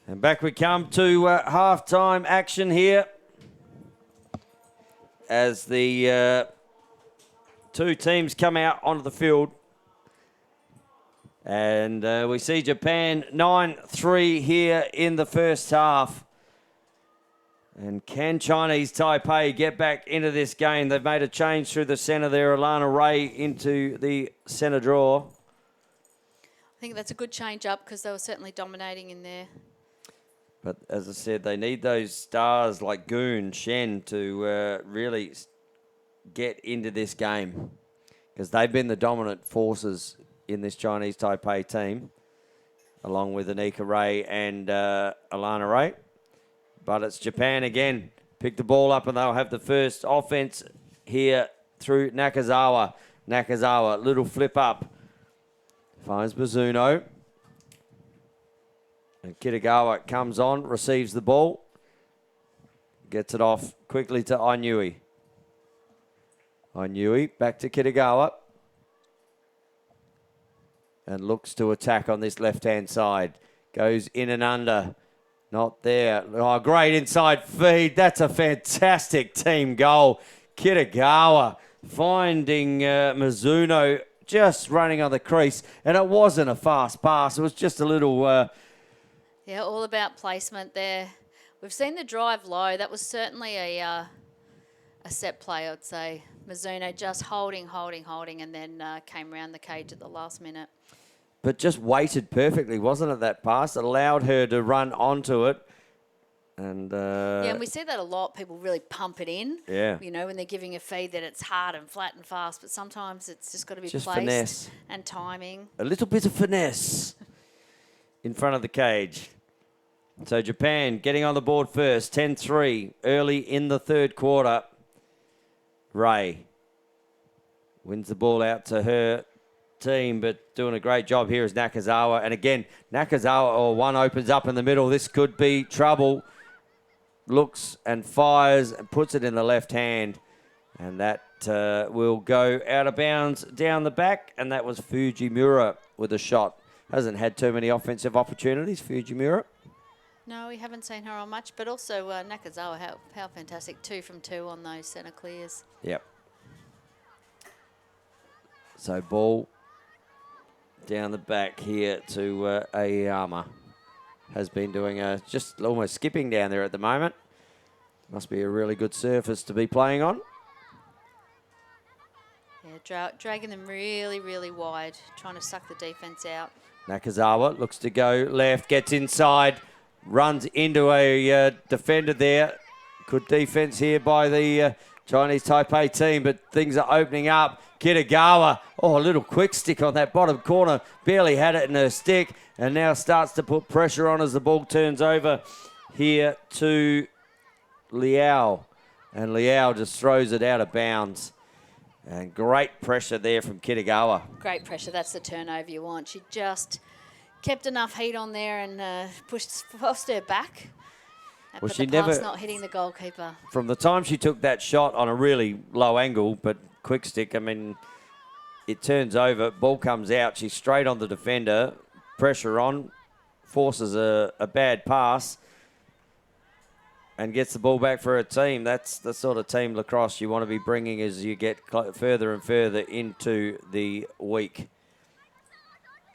And back we come to half-time action here as the two teams come out onto the field. And we see Japan 9-3 here in the first half. And can Chinese Taipei get back into this game? They've made a change through the centre there. Alana Ray into the centre draw. I think that's a good change up because they were certainly dominating in there. But as I said, they need those stars like Goon, Shen to really get into this game because they've been the dominant forces in this Chinese Taipei team, along with Anika Ray and Alana Ray. But it's Japan again. Pick the ball up and they'll have the first offense here through Nakazawa. Nakazawa, little flip up. Finds Mizuno. And Kitagawa comes on, receives the ball. Gets it off quickly to Ainui. Ainui back to Kitagawa. And looks to attack on this left-hand side. Goes in and under. Not there. Oh, great inside feed. That's a fantastic team goal. Kitagawa finding Mizuno just running on the crease. And it wasn't a fast pass. It was just a little... Yeah, all about placement there. We've seen the drive low. That was certainly a set play, I'd say. Mizuno just holding, and then came around the cage at the last minute. But just weighted perfectly, wasn't it, that pass? It allowed her to run onto it. And yeah, and we see that a lot. People really pump it in. Yeah. You know, when they're giving a feed that it's hard and flat and fast, but sometimes it's just got to be just placed finesse. And timing. A little bit of finesse in front of the cage. So Japan getting on the board first, 10-3, early in the third quarter. Ray wins the ball out to her team, but doing a great job here is Nakazawa. And again, Nakazawa, one opens up in the middle. This could be trouble. Looks and fires and puts it in the left hand. And that will go out of bounds down the back. And that was Fujimura with a shot. Hasn't had too many offensive opportunities, Fujimura. No, we haven't seen her on much, but also Nakazawa, how fantastic. 2 from 2 on those centre clears. Yep. So ball down the back here to Aiyama. Has been doing just almost skipping down there at the moment. Must be a really good surface to be playing on. Yeah, dragging them really, really wide, trying to suck the defence out. Nakazawa looks to go left, gets inside. Runs into a defender there. Good defense here by the Chinese Taipei team, but things are opening up. Kitagawa, a little quick stick on that bottom corner. Barely had it in her stick and now starts to put pressure on as the ball turns over here to Liao. And Liao just throws it out of bounds. And great pressure there from Kitagawa. Great pressure. That's the turnover you want. She just... kept enough heat on there and forced her back. Well, but she the pass never, not hitting the goalkeeper. From the time she took that shot on a really low angle, but quick stick, I mean, it turns over, ball comes out, she's straight on the defender, pressure on, forces a bad pass, and gets the ball back for her team. That's the sort of team lacrosse you want to be bringing as you get further and further into the week.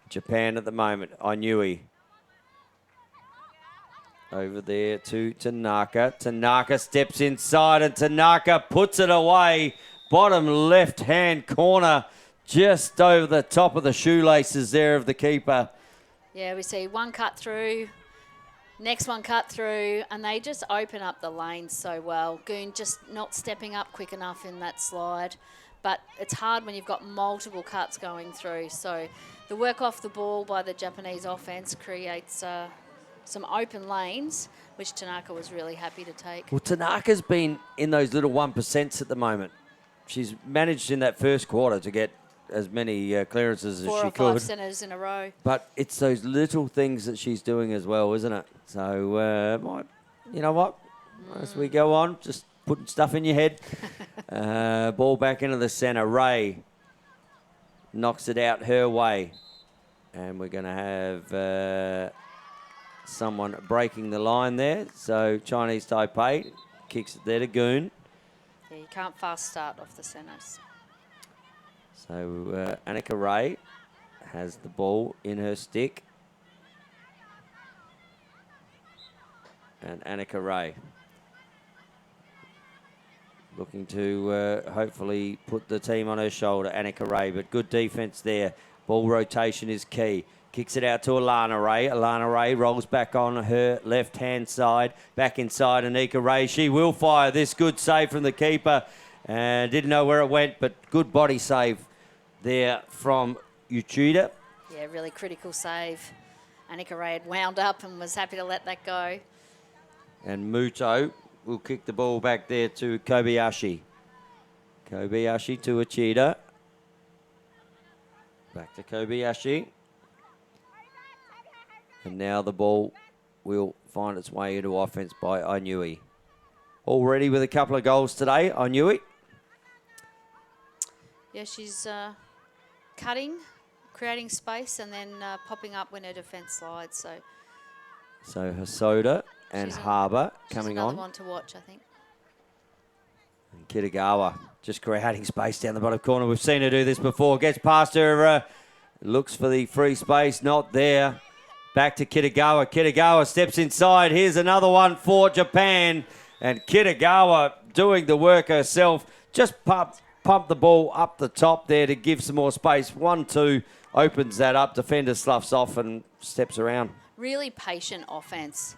Japan at the moment, Ainui. Over there to Tanaka. Tanaka steps inside and Tanaka puts it away. Bottom left-hand corner, just over the top of the shoelaces there of the keeper. Yeah, we see one cut through, next one cut through, and they just open up the lanes so well. Goon just not stepping up quick enough in that slide. But it's hard when you've got multiple cuts going through. So the work off the ball by the Japanese offense creates some open lanes, which Tanaka was really happy to take. Well, Tanaka's been in those little 1% at the moment. She's managed in that first quarter to get as many clearances as she could. 4 or 5 centres in a row. But it's those little things that she's doing as well, isn't it? So, you know what? As we go on, just putting stuff in your head. Ball back into the centre. Ray knocks it out her way. And we're going to have someone breaking the line there. So Chinese Taipei kicks it there to Goon. Yeah, you can't fast start off the centres. So Annika Ray has the ball in her stick. And Annika Ray looking to hopefully put the team on her shoulder. Annika Ray, but good defence there. Ball rotation is key. Kicks it out to Alana Ray. Alana Ray rolls back on her left-hand side. Back inside Anika Ray. She will fire this. Good save from the keeper. And didn't know where it went, but good body save there from Uchida. Yeah, really critical save. Annika Ray had wound up and was happy to let that go. And Muto will kick the ball back there to Kobayashi. Kobayashi to Uchida. Back to Kobayashi. And now the ball will find its way into offence by Ainui. Already with a couple of goals today, Ainui. Yeah, she's cutting, creating space, and then popping up when her defence slides. So Hosoda and Harbour coming on. Another one to watch, I think. And Kitagawa just creating space down the bottom corner. We've seen her do this before. Gets past her, looks for the free space, not there. Back to Kitagawa. Kitagawa steps inside. Here's another one for Japan. And Kitagawa doing the work herself. Just pump the ball up the top there to give some more space. 1-2 opens that up. Defender sloughs off and steps around. Really patient offence.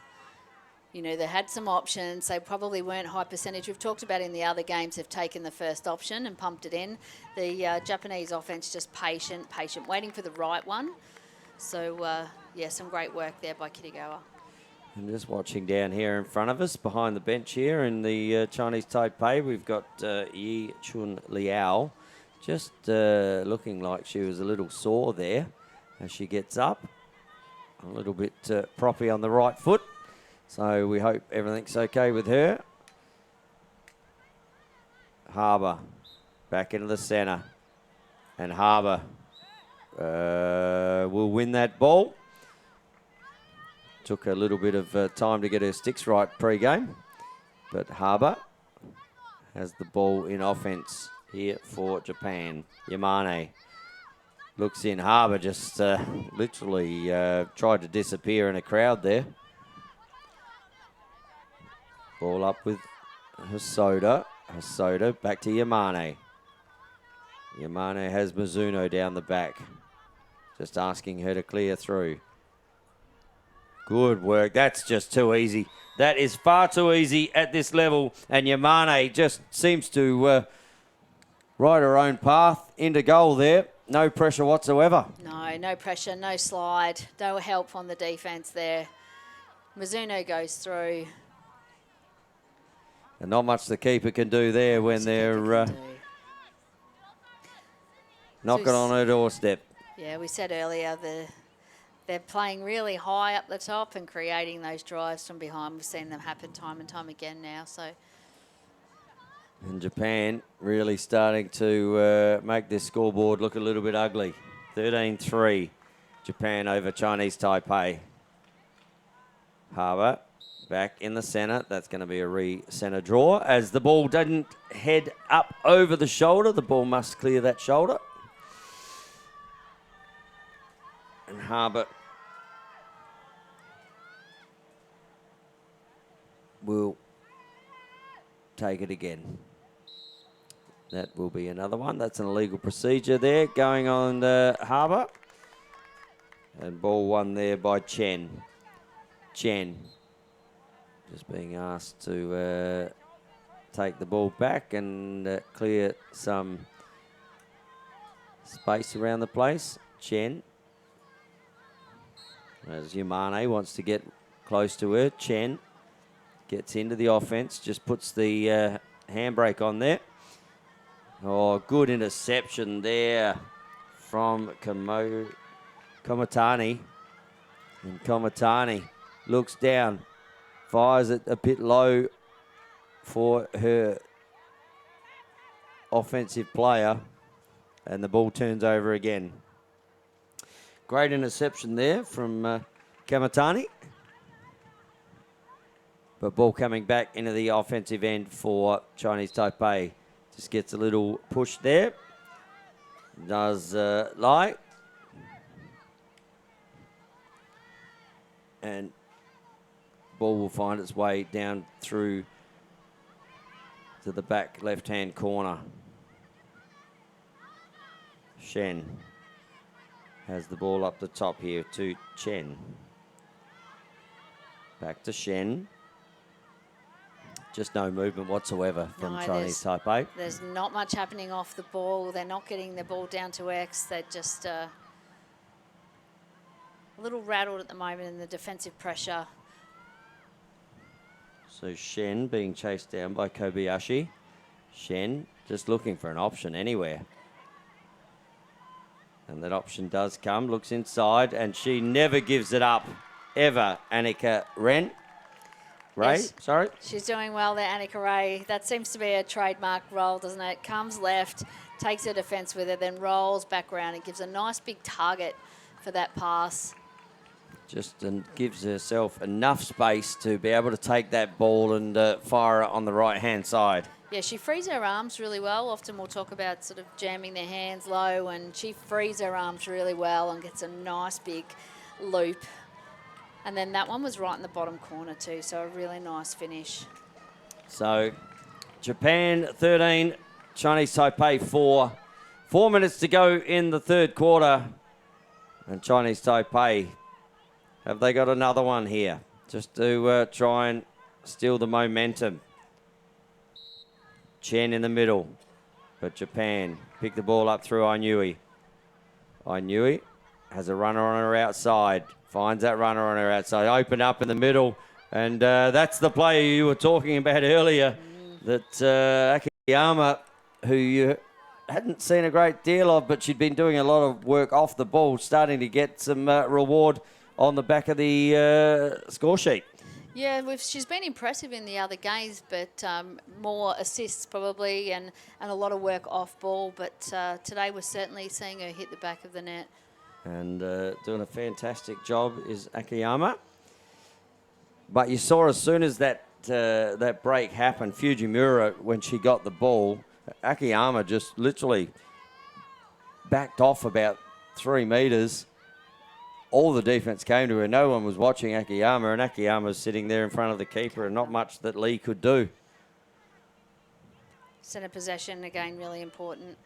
You know, they had some options. They probably weren't high percentage. We've talked about in the other games, they've taken the first option and pumped it in. The Japanese offence just patient, waiting for the right one. So, yeah, some great work there by Kitagawa. And just watching down here in front of us, behind the bench here in the Chinese Taipei, we've got Yi Chun Liao just looking like she was a little sore there as she gets up. A little bit proppy on the right foot. So we hope everything's okay with her. Harbour back into the centre. And Harbour will win that ball. Took a little bit of time to get her sticks right pre-game. But Harbour has the ball in offence here for Japan. Yamane looks in. Harbour just literally tried to disappear in a crowd there. Ball up with Hosoda. Hosoda back to Yamane. Yamane has Mizuno down the back. Just asking her to clear through. Good work. That's just too easy. That is far too easy at this level. And Yamane just seems to ride her own path into goal there. No pressure whatsoever. No pressure, no slide. No help on the defence there. Mizuno goes through. And not much the keeper can do there when they're knocking on her doorstep. Yeah, we said earlier they're playing really high up the top and creating those drives from behind. We've seen them happen time and time again now. So, and Japan really starting to make this scoreboard look a little bit ugly. 13-3, Japan over Chinese Taipei. Harbour back in the centre. That's going to be a re-centre draw. As the ball doesn't head up over the shoulder, the ball must clear that shoulder. And Harbour will take it again. That will be another one. That's an illegal procedure there going on Harbour. And ball won there by Chen. Chen just being asked to take the ball back and clear some space around the place. Chen. As Yamane wants to get close to her. Chen gets into the offence, just puts the handbrake on there. Oh, good interception there from Komatani. And Komatani looks down, fires it a bit low for her offensive player, and the ball turns over again. Great interception there from Kamatani. But ball coming back into the offensive end for Chinese Taipei. Just gets a little push there. Does lie. And ball will find its way down through to the back left-hand corner. Shen has the ball up the top here to Chen. Back to Shen. Just no movement whatsoever from Chinese Taipei. There's not much happening off the ball. They're not getting the ball down to X. They're just a little rattled at the moment in the defensive pressure. So Shen being chased down by Kobayashi. Shen just looking for an option anywhere. And that option does come, looks inside, and she never gives it up, ever, Annika Ray, Yes. sorry. She's doing well there, Annika Ray. That seems to be a trademark roll, doesn't it? Comes left, takes her defence with her, then rolls back around. It gives a nice big target for that pass. Just gives herself enough space to be able to take that ball and fire it on the right-hand side. Yeah, she frees her arms really well. Often we'll talk about sort of jamming their hands low, and she frees her arms really well and gets a nice big loop. And then that one was right in the bottom corner too, so a really nice finish. So Japan 13, Chinese Taipei 4. 4 minutes to go in the third quarter. And Chinese Taipei, have they got another one here? Just to try and steal the momentum. Chen in the middle. But Japan pick the ball up through Ainui. Ainui has a runner on her outside. Finds that runner on her outside. Open up in the middle. And that's the player you were talking about earlier. That Akiyama, who you hadn't seen a great deal of, but she'd been doing a lot of work off the ball, starting to get some reward on the back of the score sheet. Yeah, she's been impressive in the other games, but more assists probably and a lot of work off ball. But today we're certainly seeing her hit the back of the net. And doing a fantastic job is Akiyama. But you saw as soon as that break happened, Fujimura, when she got the ball, Akiyama just literally backed off about 3 metres. All the defence came to her. No one was watching Akiyama, and Akiyama was sitting there in front of the keeper, and not much that Lee could do. Centre possession, again, really important.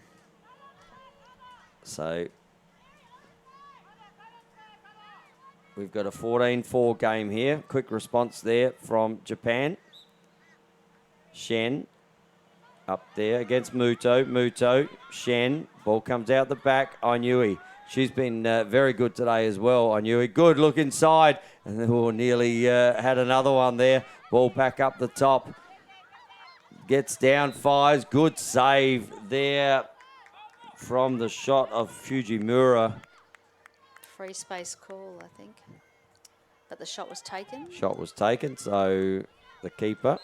So we've got a 14-4 game here. Quick response there from Japan. Shen up there against Muto. Muto, Shen, ball comes out the back. Ainui. She's been very good today as well. Ainui, good look inside. And then nearly had another one there. Ball back up the top. Gets down, fires. Good save there from the shot of Fujimura. Free space call, I think. But the shot was taken. Shot was taken, so the keeper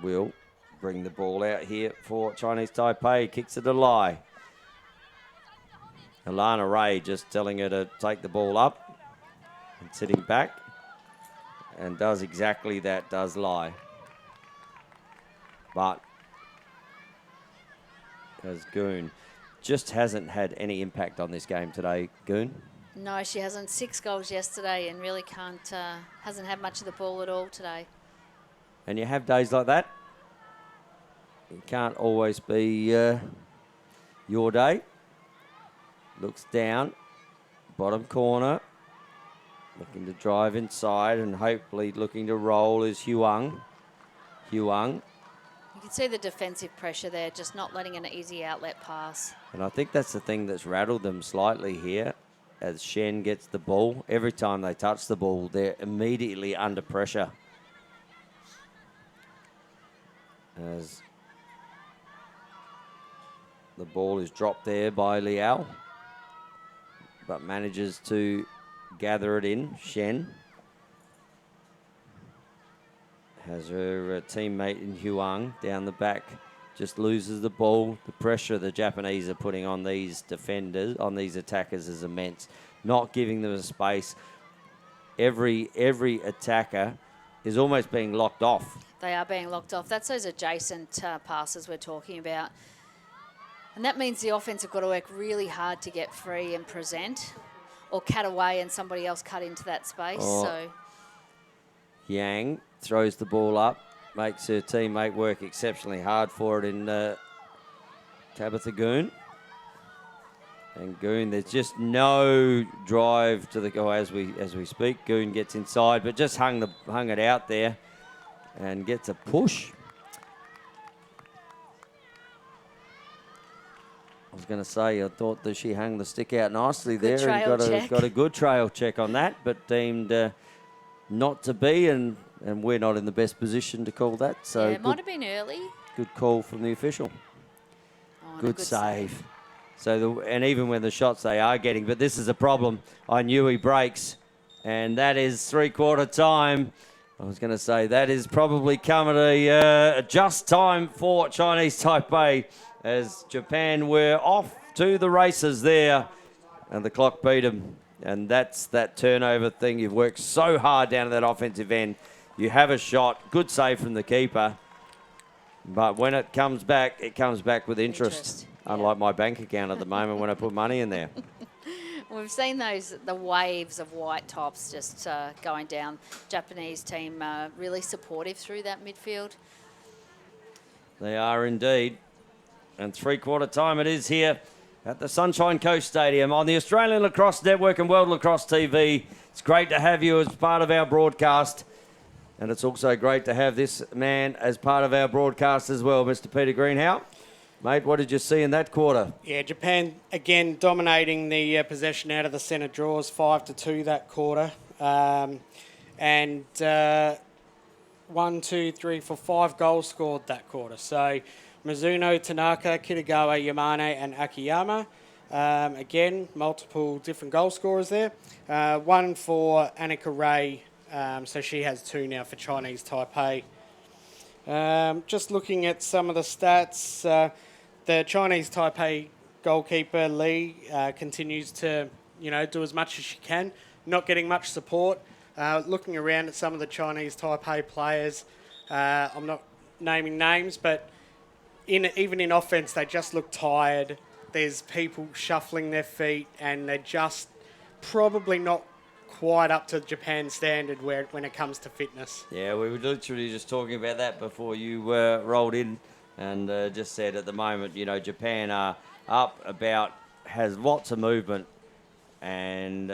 will bring the ball out here for Chinese Taipei. Kicks it a lie. Alana Ray just telling her to take the ball up and sitting back, and does exactly that, does lie. But as Goon just hasn't had any impact on this game today, Goon. No, she hasn't. 6 goals yesterday and really hasn't had much of the ball at all today. And you have days like that. It can't always be your day. Looks down, bottom corner, looking to drive inside and hopefully looking to roll is Huang. Huang. You can see the defensive pressure there, just not letting an easy outlet pass. And I think that's the thing that's rattled them slightly here as Shen gets the ball. Every time they touch the ball, they're immediately under pressure. As the ball is dropped there by Liao, but manages to gather it in. Shen has her teammate in Huang down the back, just loses the ball. The pressure the Japanese are putting on these defenders, on these attackers, is immense. Not giving them a space. Every attacker is almost being locked off. They are being locked off. That's those adjacent passes we're talking about. And that means the offense have got to work really hard to get free and present, or cut away and somebody else cut into that space. Oh. So Yang throws the ball up, makes her teammate work exceptionally hard for it in Tabitha Goon. And Goon, there's just no drive to the goal as we speak. Goon gets inside, but just hung it out there and gets a push. I was going to say, I thought that she hung the stick out nicely Good there and trail got a good trail check on that, but deemed not to be, and we're not in the best position to call that. So yeah, it might have been early. good call from the official. Oh, and a Good save. So, and even when the shots they are getting, but this is a problem. I knew he breaks, and that is three-quarter time. I was going to say that is probably come at a just time for Chinese Taipei, as Japan were off to the races there, and the clock beat them. And that's that turnover thing. You've worked so hard down at that offensive end. You have a shot. Good save from the keeper. But when it comes back with interest. Unlike my bank account at the moment when I put money in there. We've seen the waves of white tops just going down. Japanese team really supportive through that midfield. They are indeed. And three-quarter time it is here at the Sunshine Coast Stadium on the Australian Lacrosse Network and World Lacrosse TV. It's great to have you as part of our broadcast. And it's also great to have this man as part of our broadcast as well, Mr. Peter Greenhow. Mate, what did you see in that quarter? Yeah, Japan, again, dominating the possession out of the centre draws, 5-2 that quarter. And 1, 2, 3, 4, 5 goals scored that quarter. So Mizuno, Tanaka, Kitagawa, Yamane and Akiyama. Again, multiple different goal scorers there. One for Annika Ray, so she has 2 now for Chinese Taipei. Just looking at some of the stats, the Chinese Taipei goalkeeper, Lee, continues to, do as much as she can, not getting much support. Looking around at some of the Chinese Taipei players, I'm not naming names, but even in offence, they just look tired. There's people shuffling their feet, and they're just probably not quite up to Japan's standard when it comes to fitness. Yeah, we were literally just talking about that before you rolled in, and just said at the moment, Japan are up about, has lots of movement, and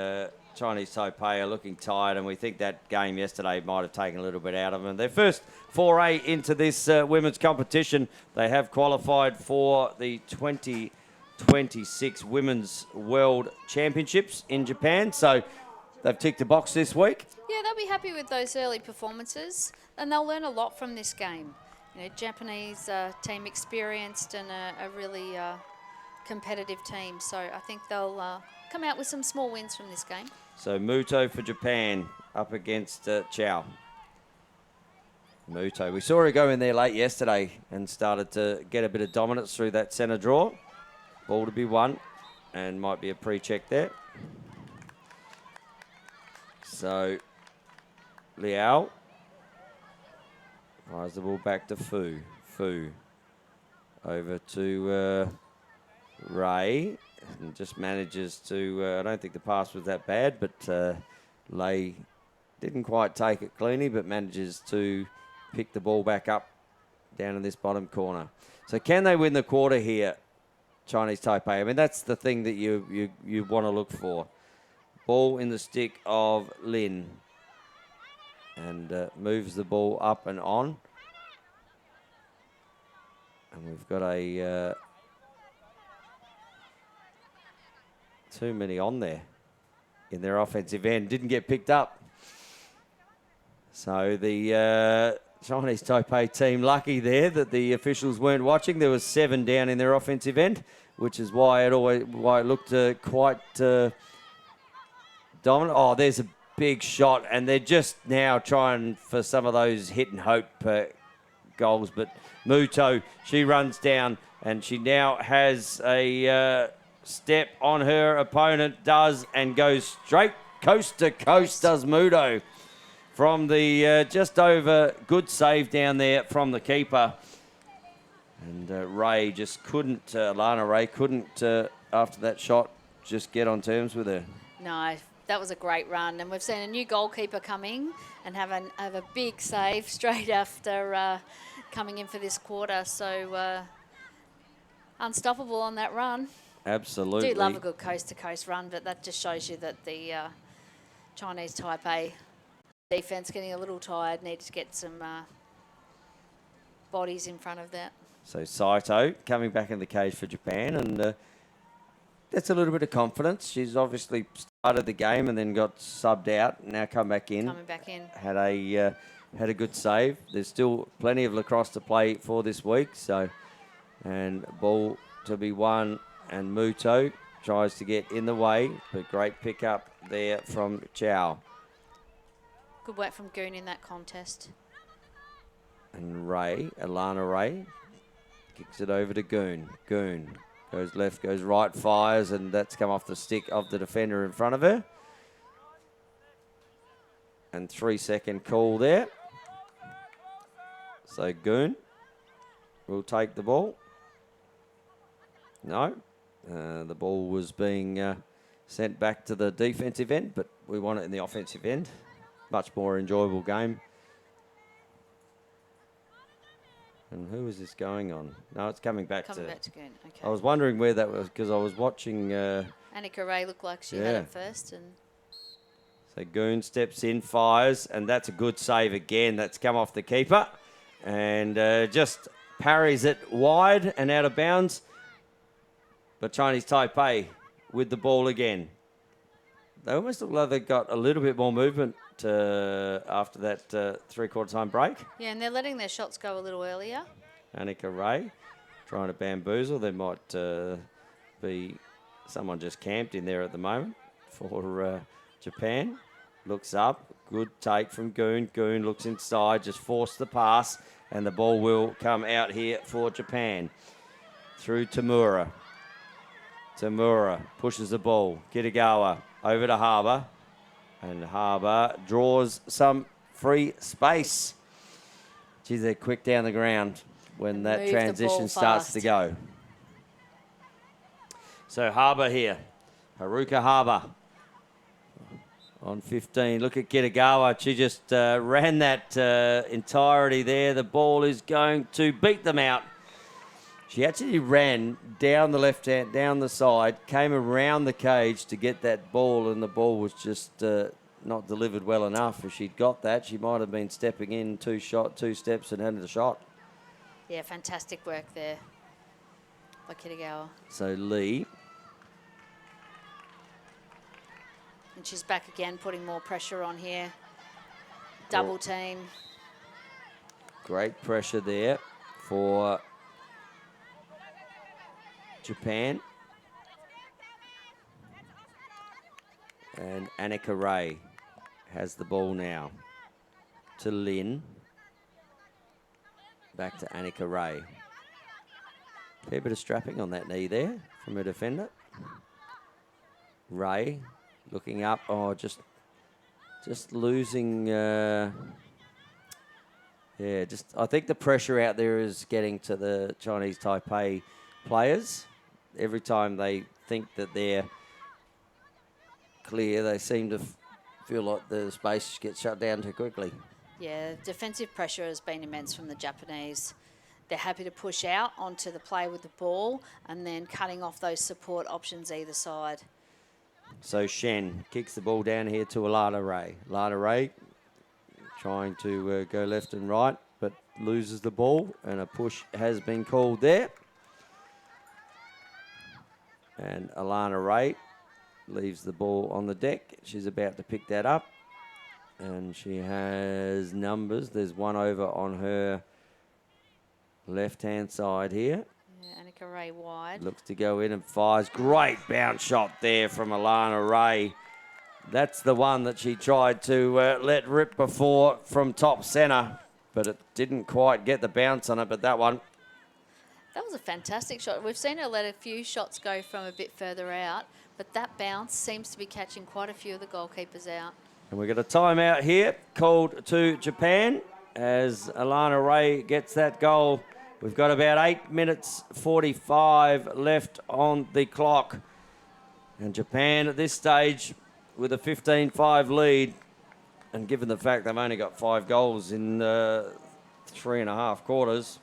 Chinese Taipei are looking tired, and we think that game yesterday might have taken a little bit out of them. Their first foray into this women's competition, they have qualified for the 2026 Women's World Championships in Japan, so they've ticked a box this week. Yeah, they'll be happy with those early performances, and they'll learn a lot from this game. Japanese team experienced and a really competitive team, so I think they'll come out with some small wins from this game. So Muto for Japan up against Chow. Muto, we saw her go in there late yesterday and started to get a bit of dominance through that centre draw. Ball to be won, and might be a pre-check there. So Liao fires the ball back to Fu. Fu over to Ray, and just manages to, I don't think the pass was that bad, but Lei didn't quite take it cleanly, but manages to pick the ball back up down in this bottom corner. So can they win the quarter here, Chinese Taipei? I mean, that's the thing that you want to look for. Ball in the stick of Lin, and moves the ball up and on. And we've got a too many on there in their offensive end. Didn't get picked up. So the Chinese Taipei team lucky there that the officials weren't watching. There was 7 down in their offensive end, which is why it looked quite dominant. Oh, there's a big shot, and they're just now trying for some of those hit and hope goals. But Muto, she runs down, and she now has a step on her opponent, and goes straight coast to coast, does Muto. from the just over. Good save down there from the keeper. And Ray just couldn't, Lana Ray couldn't, after that shot, just get on terms with her. No, that was a great run. And we've seen a new goalkeeper coming and have a big save straight after coming in for this quarter. So unstoppable on that run. Absolutely. Do love a good coast-to-coast run, but that just shows you that the Chinese Taipei defence getting a little tired, needs to get some bodies in front of that. So Saito coming back in the cage for Japan, and that's a little bit of confidence. She's obviously started the game and then got subbed out, now come back in. Coming back in. Had a good save. There's still plenty of lacrosse to play for this week, so, and ball to be won, and Muto tries to get in the way, but great pick up there from Chow. Good work from Goon in that contest. And Ray, Alana Ray, kicks it over to Goon. Goon goes left, goes right, fires, and that's come off the stick of the defender in front of her. And 3-second call there. So Goon will take the ball. No, the ball was being sent back to the defensive end, but we want it in the offensive end. Much more enjoyable game. And who is this going on? No, it's coming back to Goon. Okay. I was wondering where that was, because I was watching. Annika Ray looked like she had it first. And so Goon steps in, fires, and that's a good save again. That's come off the keeper. And just parries it wide and out of bounds. But Chinese Taipei with the ball again. They almost look like they got a little bit more movement after that three-quarter time break. yeah, and they're letting their shots go a little earlier. Annika Ray trying to bamboozle. There might be someone just camped in there at the moment for Japan. Looks up. Good take from Goon. Goon looks inside, just forced the pass, and the ball will come out here for Japan. Through Tamura. Tamura pushes the ball. Kitagawa over to Harbour. And Harbour draws some free space. Geez, they're quick down the ground when that transition starts to go. So Harbour here. Haruka Harbour on 15. Look at Kitagawa. She just ran that entirety there. The ball is going to beat them out. She actually ran down the left hand, down the side, came around the cage to get that ball, and the ball was just not delivered well enough. If she'd got that, she might have been stepping in two steps and had a shot. Yeah, fantastic work there by Kitagawa. So Lee. And she's back again, putting more pressure on here. Double team. Great pressure there for Japan. And Annika Ray has the ball now to Lynn. Back to Annika Ray. Fair bit of strapping on that knee there from her defender. Ray looking up. Oh, just losing. I think the pressure out there is getting to the Chinese Taipei players. Every time they think that they're clear, they seem to feel like the space gets shut down too quickly. Yeah, defensive pressure has been immense from the Japanese. They're happy to push out onto the play with the ball and then cutting off those support options either side. So Shen kicks the ball down here to Alana Ray. Alana Ray trying to go left and right, but loses the ball, and a push has been called there. And Alana Ray leaves the ball on the deck. She's about to pick that up. And she has numbers. There's one over on her left-hand side here. Yeah, Annika Ray wide. Looks to go in and fires. Great bounce shot there from Alana Ray. That's the one that she tried to let rip before from top centre, but it didn't quite get the bounce on it, but that one. That was a fantastic shot. We've seen her let a few shots go from a bit further out, but that bounce seems to be catching quite a few of the goalkeepers out. And we've got a timeout here called to Japan as Alana Ray gets that goal. We've got about 8 minutes 45 left on the clock. And Japan at this stage with a 15-5 lead. And given the fact they've only got 5 goals in 3.5 quarters,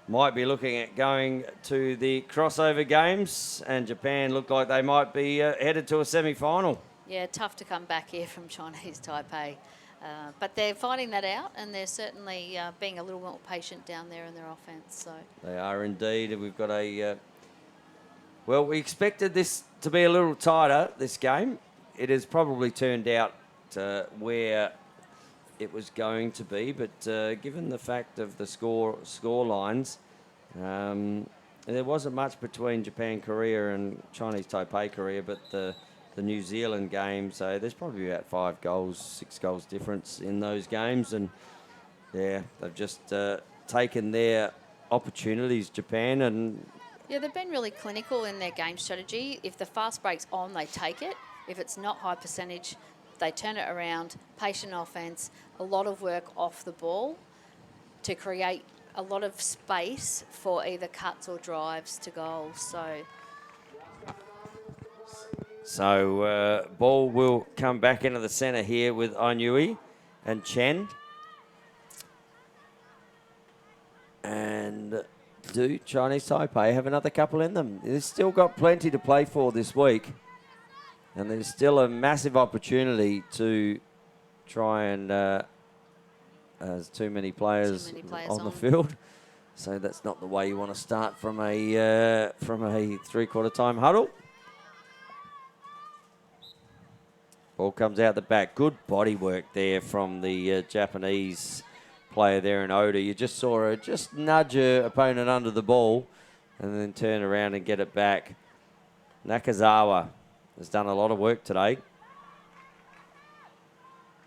might be looking at going to the crossover games. And Japan look like they might be headed to a semi-final. Yeah, tough to come back here from Chinese Taipei. But they're finding that out, and they're certainly being a little more patient down there in their offence. So they are indeed. And we've got a... well, we expected this to be a little tighter, this game. It has probably turned out where it was going to be. But given the fact of the score lines, there wasn't much between Japan, Korea and Chinese Taipei, Korea, but the New Zealand game, so there's probably about 5 goals, 6 goals difference in those games, and yeah, they've just taken their opportunities, Japan, and yeah, they've been really clinical in their game strategy. If the fast break's on, they take it. If it's not high percentage, they turn it around. Patient offense, a lot of work off the ball to create a lot of space for either cuts or drives to goals. So ball will come back into the centre here with Ainui and Chen. And do Chinese Taipei have another couple in them? They've still got plenty to play for this week. And there's still a massive opportunity to try and... there's too many players on the field. So that's not the way you want to start from a three-quarter time huddle. Ball comes out the back. Good body work there from the Japanese player there in Oda. You just saw her just nudge her opponent under the ball and then turn around and get it back. Nakazawa has done a lot of work today.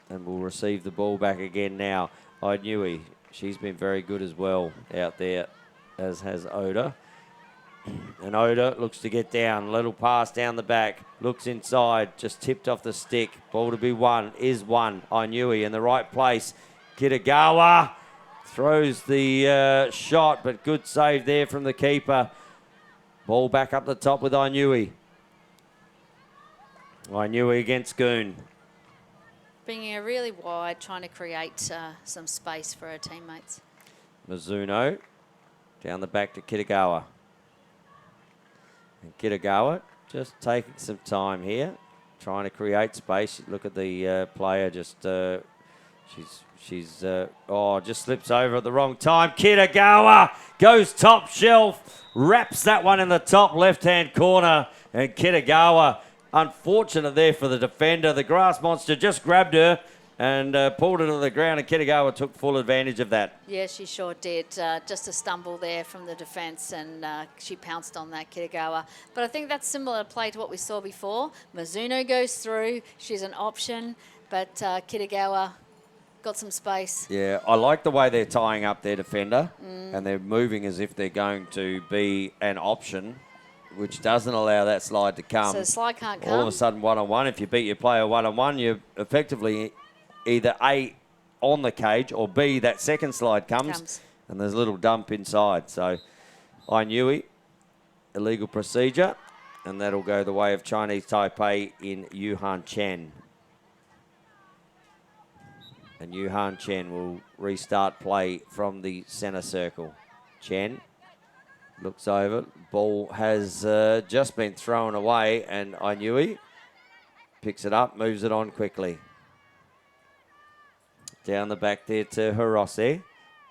And will receive the ball back again now. Ainui, she's been very good as well out there, as has Oda. And Oda looks to get down. Little pass down the back. Looks inside. Just tipped off the stick. Ball to be won. Is won. Ainui in the right place. Kitagawa throws the shot, but good save there from the keeper. Ball back up the top with Ainui. Ainui against Goon. Bringing her really wide, trying to create some space for her teammates. Mizuno down the back to Kitagawa. And Kitagawa just taking some time here, trying to create space. Look at the player just, she's just slips over at the wrong time. Kitagawa goes top shelf, wraps that one in the top left-hand corner. And Kitagawa, unfortunate there for the defender. The grass monster just grabbed her and pulled her to the ground, and Kitagawa took full advantage of that. Yeah, she sure did. Just a stumble there from the defence, and she pounced on that, Kitagawa. But I think that's similar play to what we saw before. Mizuno goes through. She's an option, but Kitagawa got some space. Yeah, I like the way they're tying up their defender, and they're moving as if they're going to be an option, which doesn't allow that slide to come. So the slide can't come. All of a sudden, one-on-one, if you beat your player one-on-one, you're effectively either A, on the cage, or B, that second slide comes. And there's a little dump inside. So Ainui, illegal procedure, and that'll go the way of Chinese Taipei in Yuhan Chen. And Yuhan Chen will restart play from the centre circle. Chen looks over. Ball has just been thrown away, and Ainui picks it up, moves it on quickly. Down the back there to Hirose,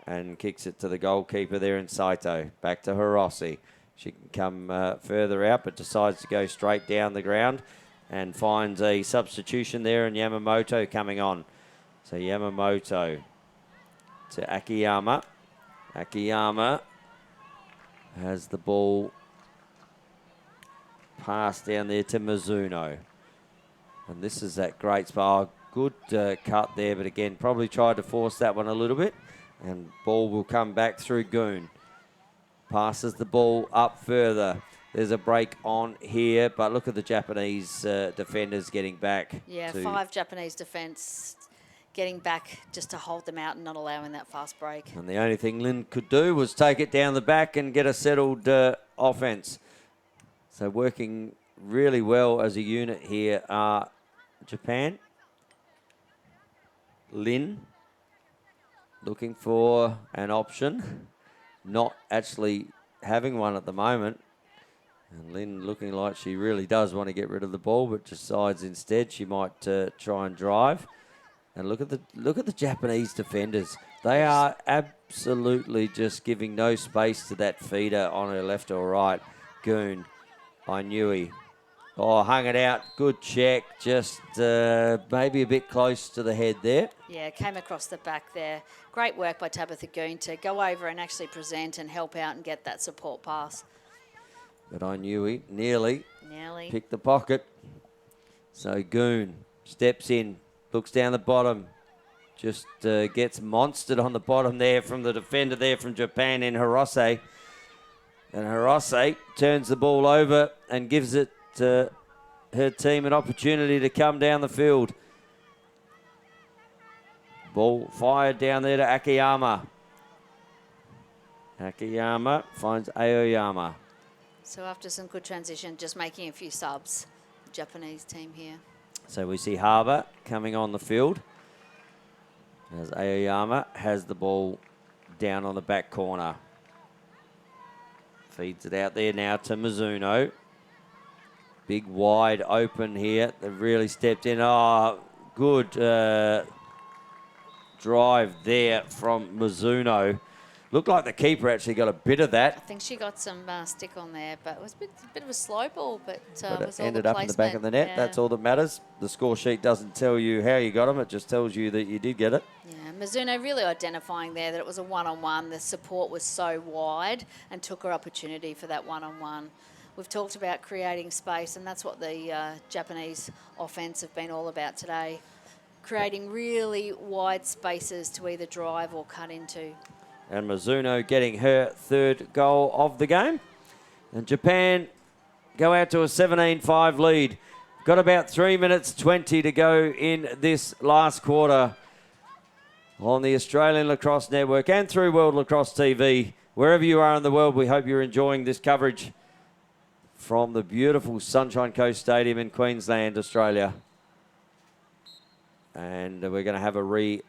and kicks it to the goalkeeper there in Saito. Back to Hirose. She can come further out, but decides to go straight down the ground and finds a substitution there, and Yamamoto coming on. So Yamamoto to Akiyama. Akiyama has the ball passed down there to Mizuno. And this is that great spot. Good cut there, but again, probably tried to force that one a little bit. And ball will come back through Goon. Passes the ball up further. there's a break on here, but look at the Japanese defenders getting back. Yeah, 5 Japanese defence getting back just to hold them out and not allowing that fast break. And the only thing Lynn could do was take it down the back and get a settled offence. So working really well as a unit here are Japan. Lynn looking for an option, not actually having one at the moment. And Lynn looking like she really does want to get rid of the ball, but decides instead she might try and drive. And look at the Japanese defenders. They are absolutely just giving no space to that feeder on her left or right. Goon, Ainui. Oh, hung it out. Good check. Just maybe a bit close to the head there. Yeah, came across the back there. Great work by Tabitha Goon to go over and actually present and help out and get that support pass. But Ainui nearly Nearly. picked the pocket. So Goon steps in, looks down the bottom, just gets monstered on the bottom there from the defender there from Japan in Hirose. And Hirose turns the ball over and gives it to her team an opportunity to come down the field. Ball fired down there to Akiyama. Akiyama finds Aoyama. So after some good transition, just making a few subs, Japanese team here. So we see Harbour coming on the field as Aoyama has the ball down on the back corner. Feeds it out there now to Mizuno. Big wide open here. They've really stepped in. Oh, good drive there from Mizuno. Looked like the keeper actually got a bit of that. I think she got some stick on there, but it was a bit of a slow ball, but But was it all ended the up in the back of the net. Yeah. That's all that matters. The score sheet doesn't tell you how you got them. It just tells you that you did get it. Yeah, Mizuno really identifying there that it was a one-on-one. The support was so wide and took her opportunity for that one-on-one. We've talked about creating space, and that's what the Japanese offence have been all about today. Creating really wide spaces to either drive or cut into. And Mizuno getting her 3rd goal of the game. And Japan go out to a 17-5 lead. Got about 3 minutes 20 to go in this last quarter on the Australian Lacrosse Network and through World Lacrosse TV. Wherever you are in the world, we hope you're enjoying this coverage from the beautiful Sunshine Coast Stadium in Queensland, Australia. And we're going to have a re-centre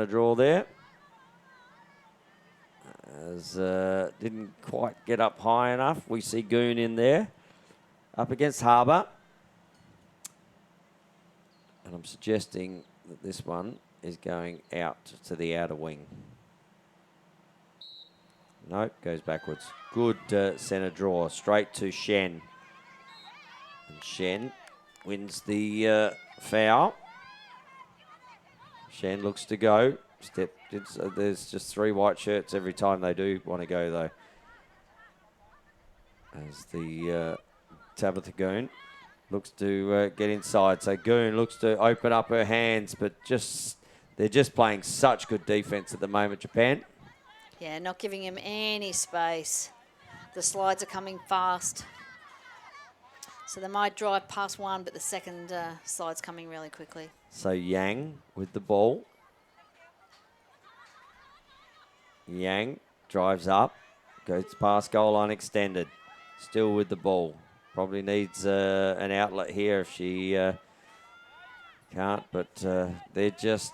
draw there. As didn't quite get up high enough. We see Goon in there. Up against Harbour. And I'm suggesting that this one is going out to the outer wing. Nope, goes backwards. Good centre draw. Straight to Shen. And Shen wins the foul. Shen looks to go. There's just 3 white shirts every time they do want to go, though. As the Tabitha Goon looks to get inside. So Goon looks to open up her hands, but they're just playing such good defence at the moment, Japan. Yeah, not giving him any space. The slides are coming fast. So they might drive past one, but the second slide's coming really quickly. So Yang with the ball. Yang drives up, goes past goal line extended. Still with the ball. Probably needs an outlet here if she can't, but they're just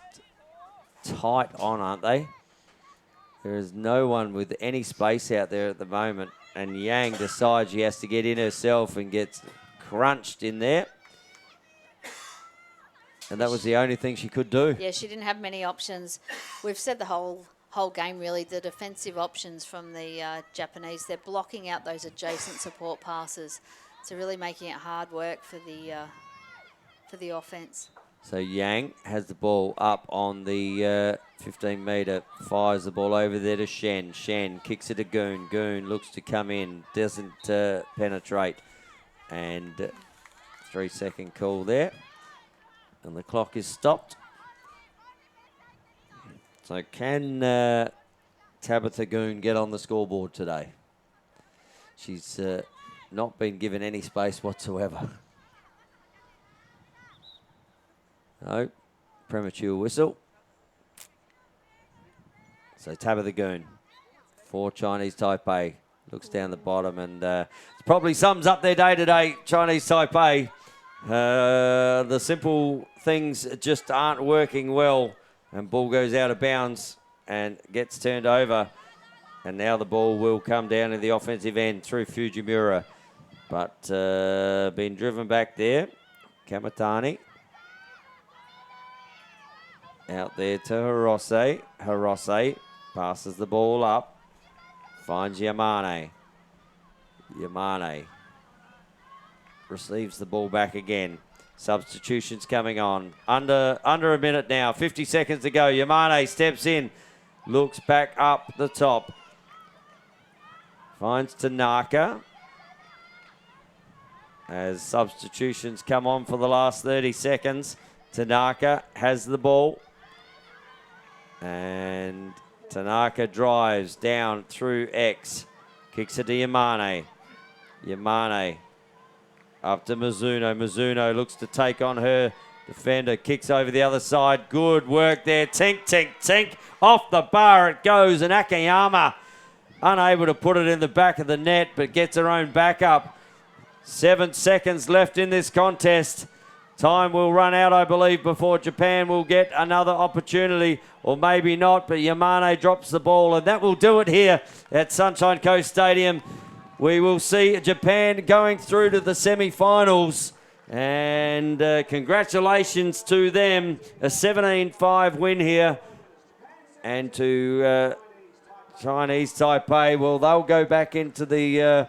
tight on, aren't they? There is no one with any space out there at the moment, and Yang decides she has to get in herself and gets crunched in there. And that was the only thing she could do. Yeah, she didn't have many options. We've said the whole game, really, the defensive options from the Japanese, they're blocking out those adjacent support passes. So really making it hard work for the offense. So Yang has the ball up on the 15-metre, fires the ball over there to Shen. Shen kicks it to Goon. Goon looks to come in, doesn't penetrate. And 3-second call there. And the clock is stopped. So can Tabitha Goon get on the scoreboard today? She's not been given any space whatsoever. No, premature whistle. So Tabitha Goon for Chinese Taipei. Looks down the bottom and probably sums up their day today, Chinese Taipei. The simple things just aren't working well. And ball goes out of bounds and gets turned over. And now the ball will come down to the offensive end through Fujimura. But being driven back there. Kamatani. Out there to Hirose. Hirose passes the ball up. Finds Yamane. Yamane receives the ball back again. Substitutions coming on. Under a minute now. 50 seconds to go. Yamane steps in. Looks back up the top. Finds Tanaka. As substitutions come on for the last 30 seconds. Tanaka has the ball. And Tanaka drives down through X. Kicks it to Yamane. Yamane up to Mizuno. Mizuno looks to take on her defender. Kicks over the other side. Good work there. Tink, tink, tink. Off the bar it goes. And Akiyama unable to put it in the back of the net, but gets her own back up. 7 seconds left in this contest. Time will run out, I believe, before Japan will get another opportunity, or maybe not, but Yamane drops the ball, and that will do it here at Sunshine Coast Stadium. We will see Japan going through to the semi-finals, and congratulations to them. A 17-5 win here, and to Chinese Taipei, well, they'll go back into the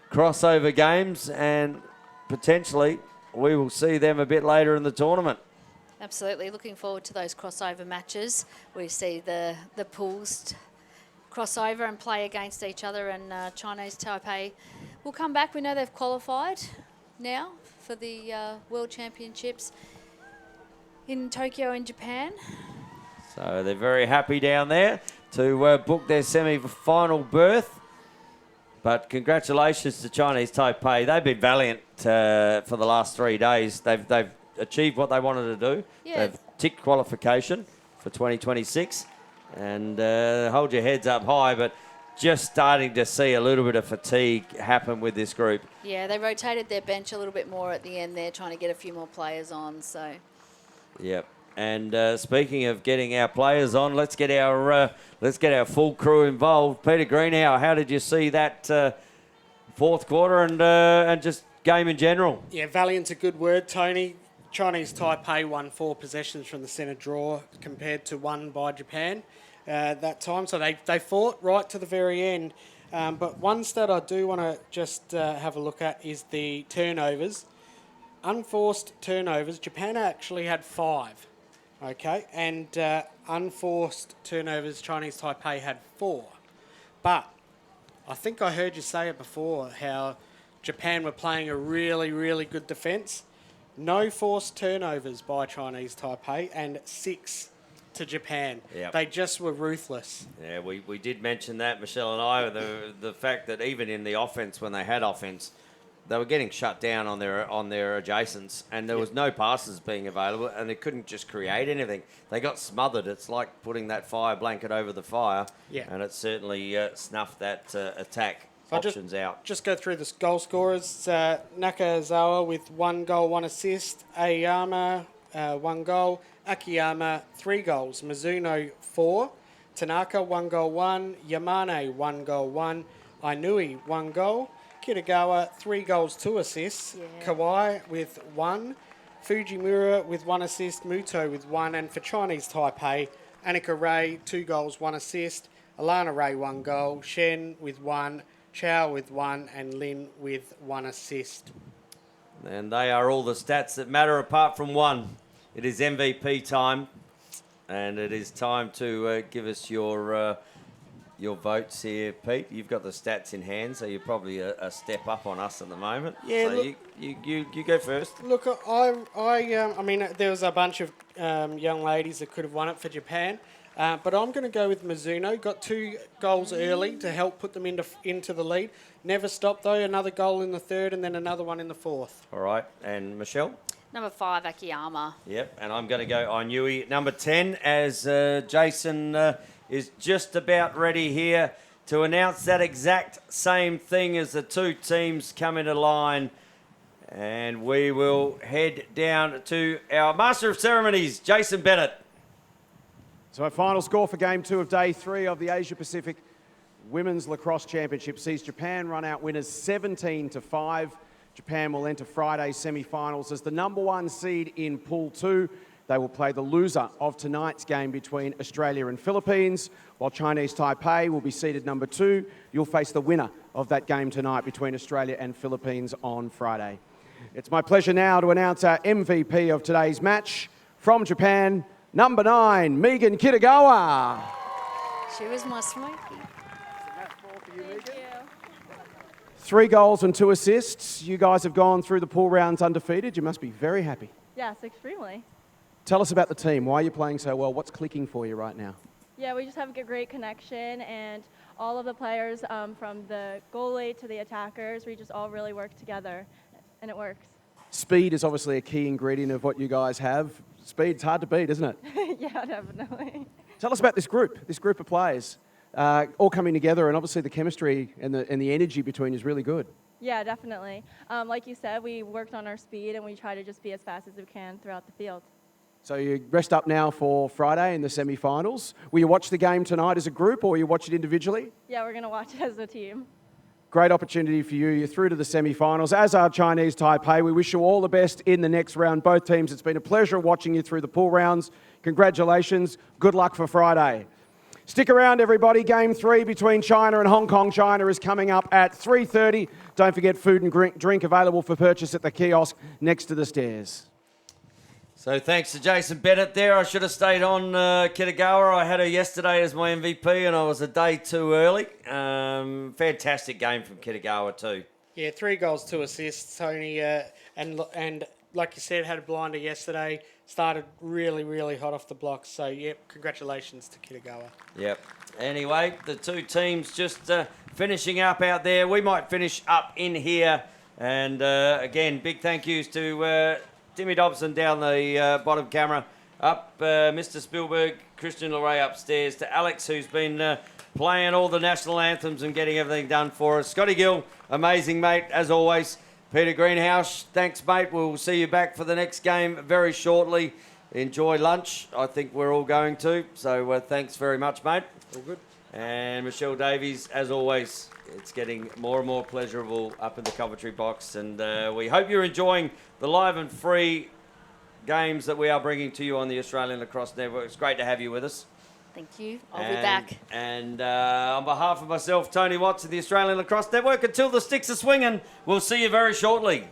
crossover games, and potentially we will see them a bit later in the tournament. Absolutely. Looking forward to those crossover matches. We see the pools crossover and play against each other, and Chinese Taipei will come back. We know they've qualified now for the World Championships in Tokyo in Japan. So they're very happy down there to book their semi-final berth. But congratulations to Chinese Taipei. They've been valiant for the last 3 days. They've achieved what they wanted to do. Yeah. They've ticked qualification for 2026. And hold your heads up high, but just starting to see a little bit of fatigue happen with this group. Yeah, they rotated their bench a little bit more at the end there, trying to get a few more players on. So. Yep. And speaking of getting our players on, let's get our full crew involved. Peter Greenhow, how did you see that fourth quarter and just game in general? Yeah, valiant's a good word, Tony. Chinese Taipei won 4 possessions from the centre draw compared to 1 by Japan that time. So they fought right to the very end. But one stat I do want to just have a look at is the turnovers. Unforced turnovers, Japan actually had 5. Okay, and unforced turnovers, Chinese Taipei had 4. But I think I heard you say it before, how Japan were playing a really, really good defence. No forced turnovers by Chinese Taipei and 6 to Japan. Yep. They just were ruthless. Yeah, we did mention that, Michelle and I, the fact that even in the offence, when they had offence, they were getting shut down on their adjacents, and there was no passes being available, and they couldn't just create anything. They got smothered. It's like putting that fire blanket over the fire, and it certainly snuffed that attack options out. Just go through the goal scorers. Nakazawa with 1 goal, 1 assist. Aoyama, 1 goal. Akiyama, 3 goals. Mizuno, 4. Tanaka, 1 goal, 1. Yamane, 1 goal, 1. Ainui, 1 goal. Kitagawa, 3 goals, 2 assists. Yeah. Kawai with 1. Fujimura with 1 assist. Muto with 1. And for Chinese Taipei, Annika Ray, 2 goals, 1 assist. Alana Ray, 1 goal. Shen with 1. Chow with 1. And Lin with 1 assist. And they are all the stats that matter apart from one. It is MVP time. And it is time to give us your votes here, Pete. You've got the stats in hand, so you're probably a step up on us at the moment. Yeah, so look, you go first. Look, I mean, there was a bunch of young ladies that could have won it for Japan. But I'm going to go with Mizuno. Got 2 goals early to help put them into the lead. Never stopped, though. Another goal in the third and then another one in the fourth. All right. And Michelle? Number 5, Akiyama. Yep. And I'm going to go Ainui. Number 10, as Jason is just about ready here to announce that exact same thing as the 2 teams come into line. And we will head down to our Master of Ceremonies, Jason Bennett. So our final score for Game 2 of Day 3 of the Asia Pacific Women's Lacrosse Championship sees Japan run out winners 17-5. Japan will enter Friday's semi-finals as the number 1 seed in Pool 2. They will play the loser of tonight's game between Australia and Philippines, while Chinese Taipei will be seeded number 2. You'll face the winner of that game tonight between Australia and Philippines on Friday. It's my pleasure now to announce our MVP of today's match from Japan, number 9, Megan Kitagawa. She was my smoky. 3 goals and 2 assists. You guys have gone through the pool rounds undefeated. You must be very happy. Yes, extremely. Tell us about the team. Why are you playing so well? What's clicking for you right now? Yeah, we just have a great connection, and all of the players, from the goalie to the attackers, we just all really work together, and it works. Speed is obviously a key ingredient of what you guys have. Speed's hard to beat, isn't it? Yeah, definitely. Tell us about this group of players, all coming together, and obviously the chemistry and the energy between you is really good. Yeah, definitely. Like you said, we worked on our speed, and we try to just be as fast as we can throughout the field. So you rest up now for Friday in the semi-finals. Will you watch the game tonight as a group, or will you watch it individually? Yeah, we're going to watch it as a team. Great opportunity for you. You're through to the semi-finals, as are Chinese Taipei. We wish you all the best in the next round, both teams. It's been a pleasure watching you through the pool rounds. Congratulations. Good luck for Friday. Stick around, everybody. Game 3 between China and Hong Kong. China is coming up at 3:30. Don't forget food and drink available for purchase at the kiosk next to the stairs. So thanks to Jason Bennett there. I should have stayed on Kitagawa. I had her yesterday as my MVP and I was a day too early. Fantastic game from Kitagawa too. Yeah, 3 goals, 2 assists, Tony. And like you said, had a blinder yesterday. Started really, really hot off the blocks. So, yep, congratulations to Kitagawa. Yep. Anyway, the 2 teams just finishing up out there. We might finish up in here. And again, big thank yous to Timmy Dobson down the bottom camera, up Mr. Spielberg, Christian Leray upstairs, to Alex, who's been playing all the national anthems and getting everything done for us. Scotty Gill, amazing, mate, as always. Peter Greenhouse, thanks, mate. We'll see you back for the next game very shortly. Enjoy lunch. I think we're all going to. So thanks very much, mate. All good. And Michelle Davies, as always, it's getting more and more pleasurable up in the Coventry box. And we hope you're enjoying the live and free games that we are bringing to you on the Australian Lacrosse Network. It's great to have you with us. Thank you. I'll be back. And on behalf of myself, Tony Watts of the Australian Lacrosse Network, until the sticks are swinging, we'll see you very shortly.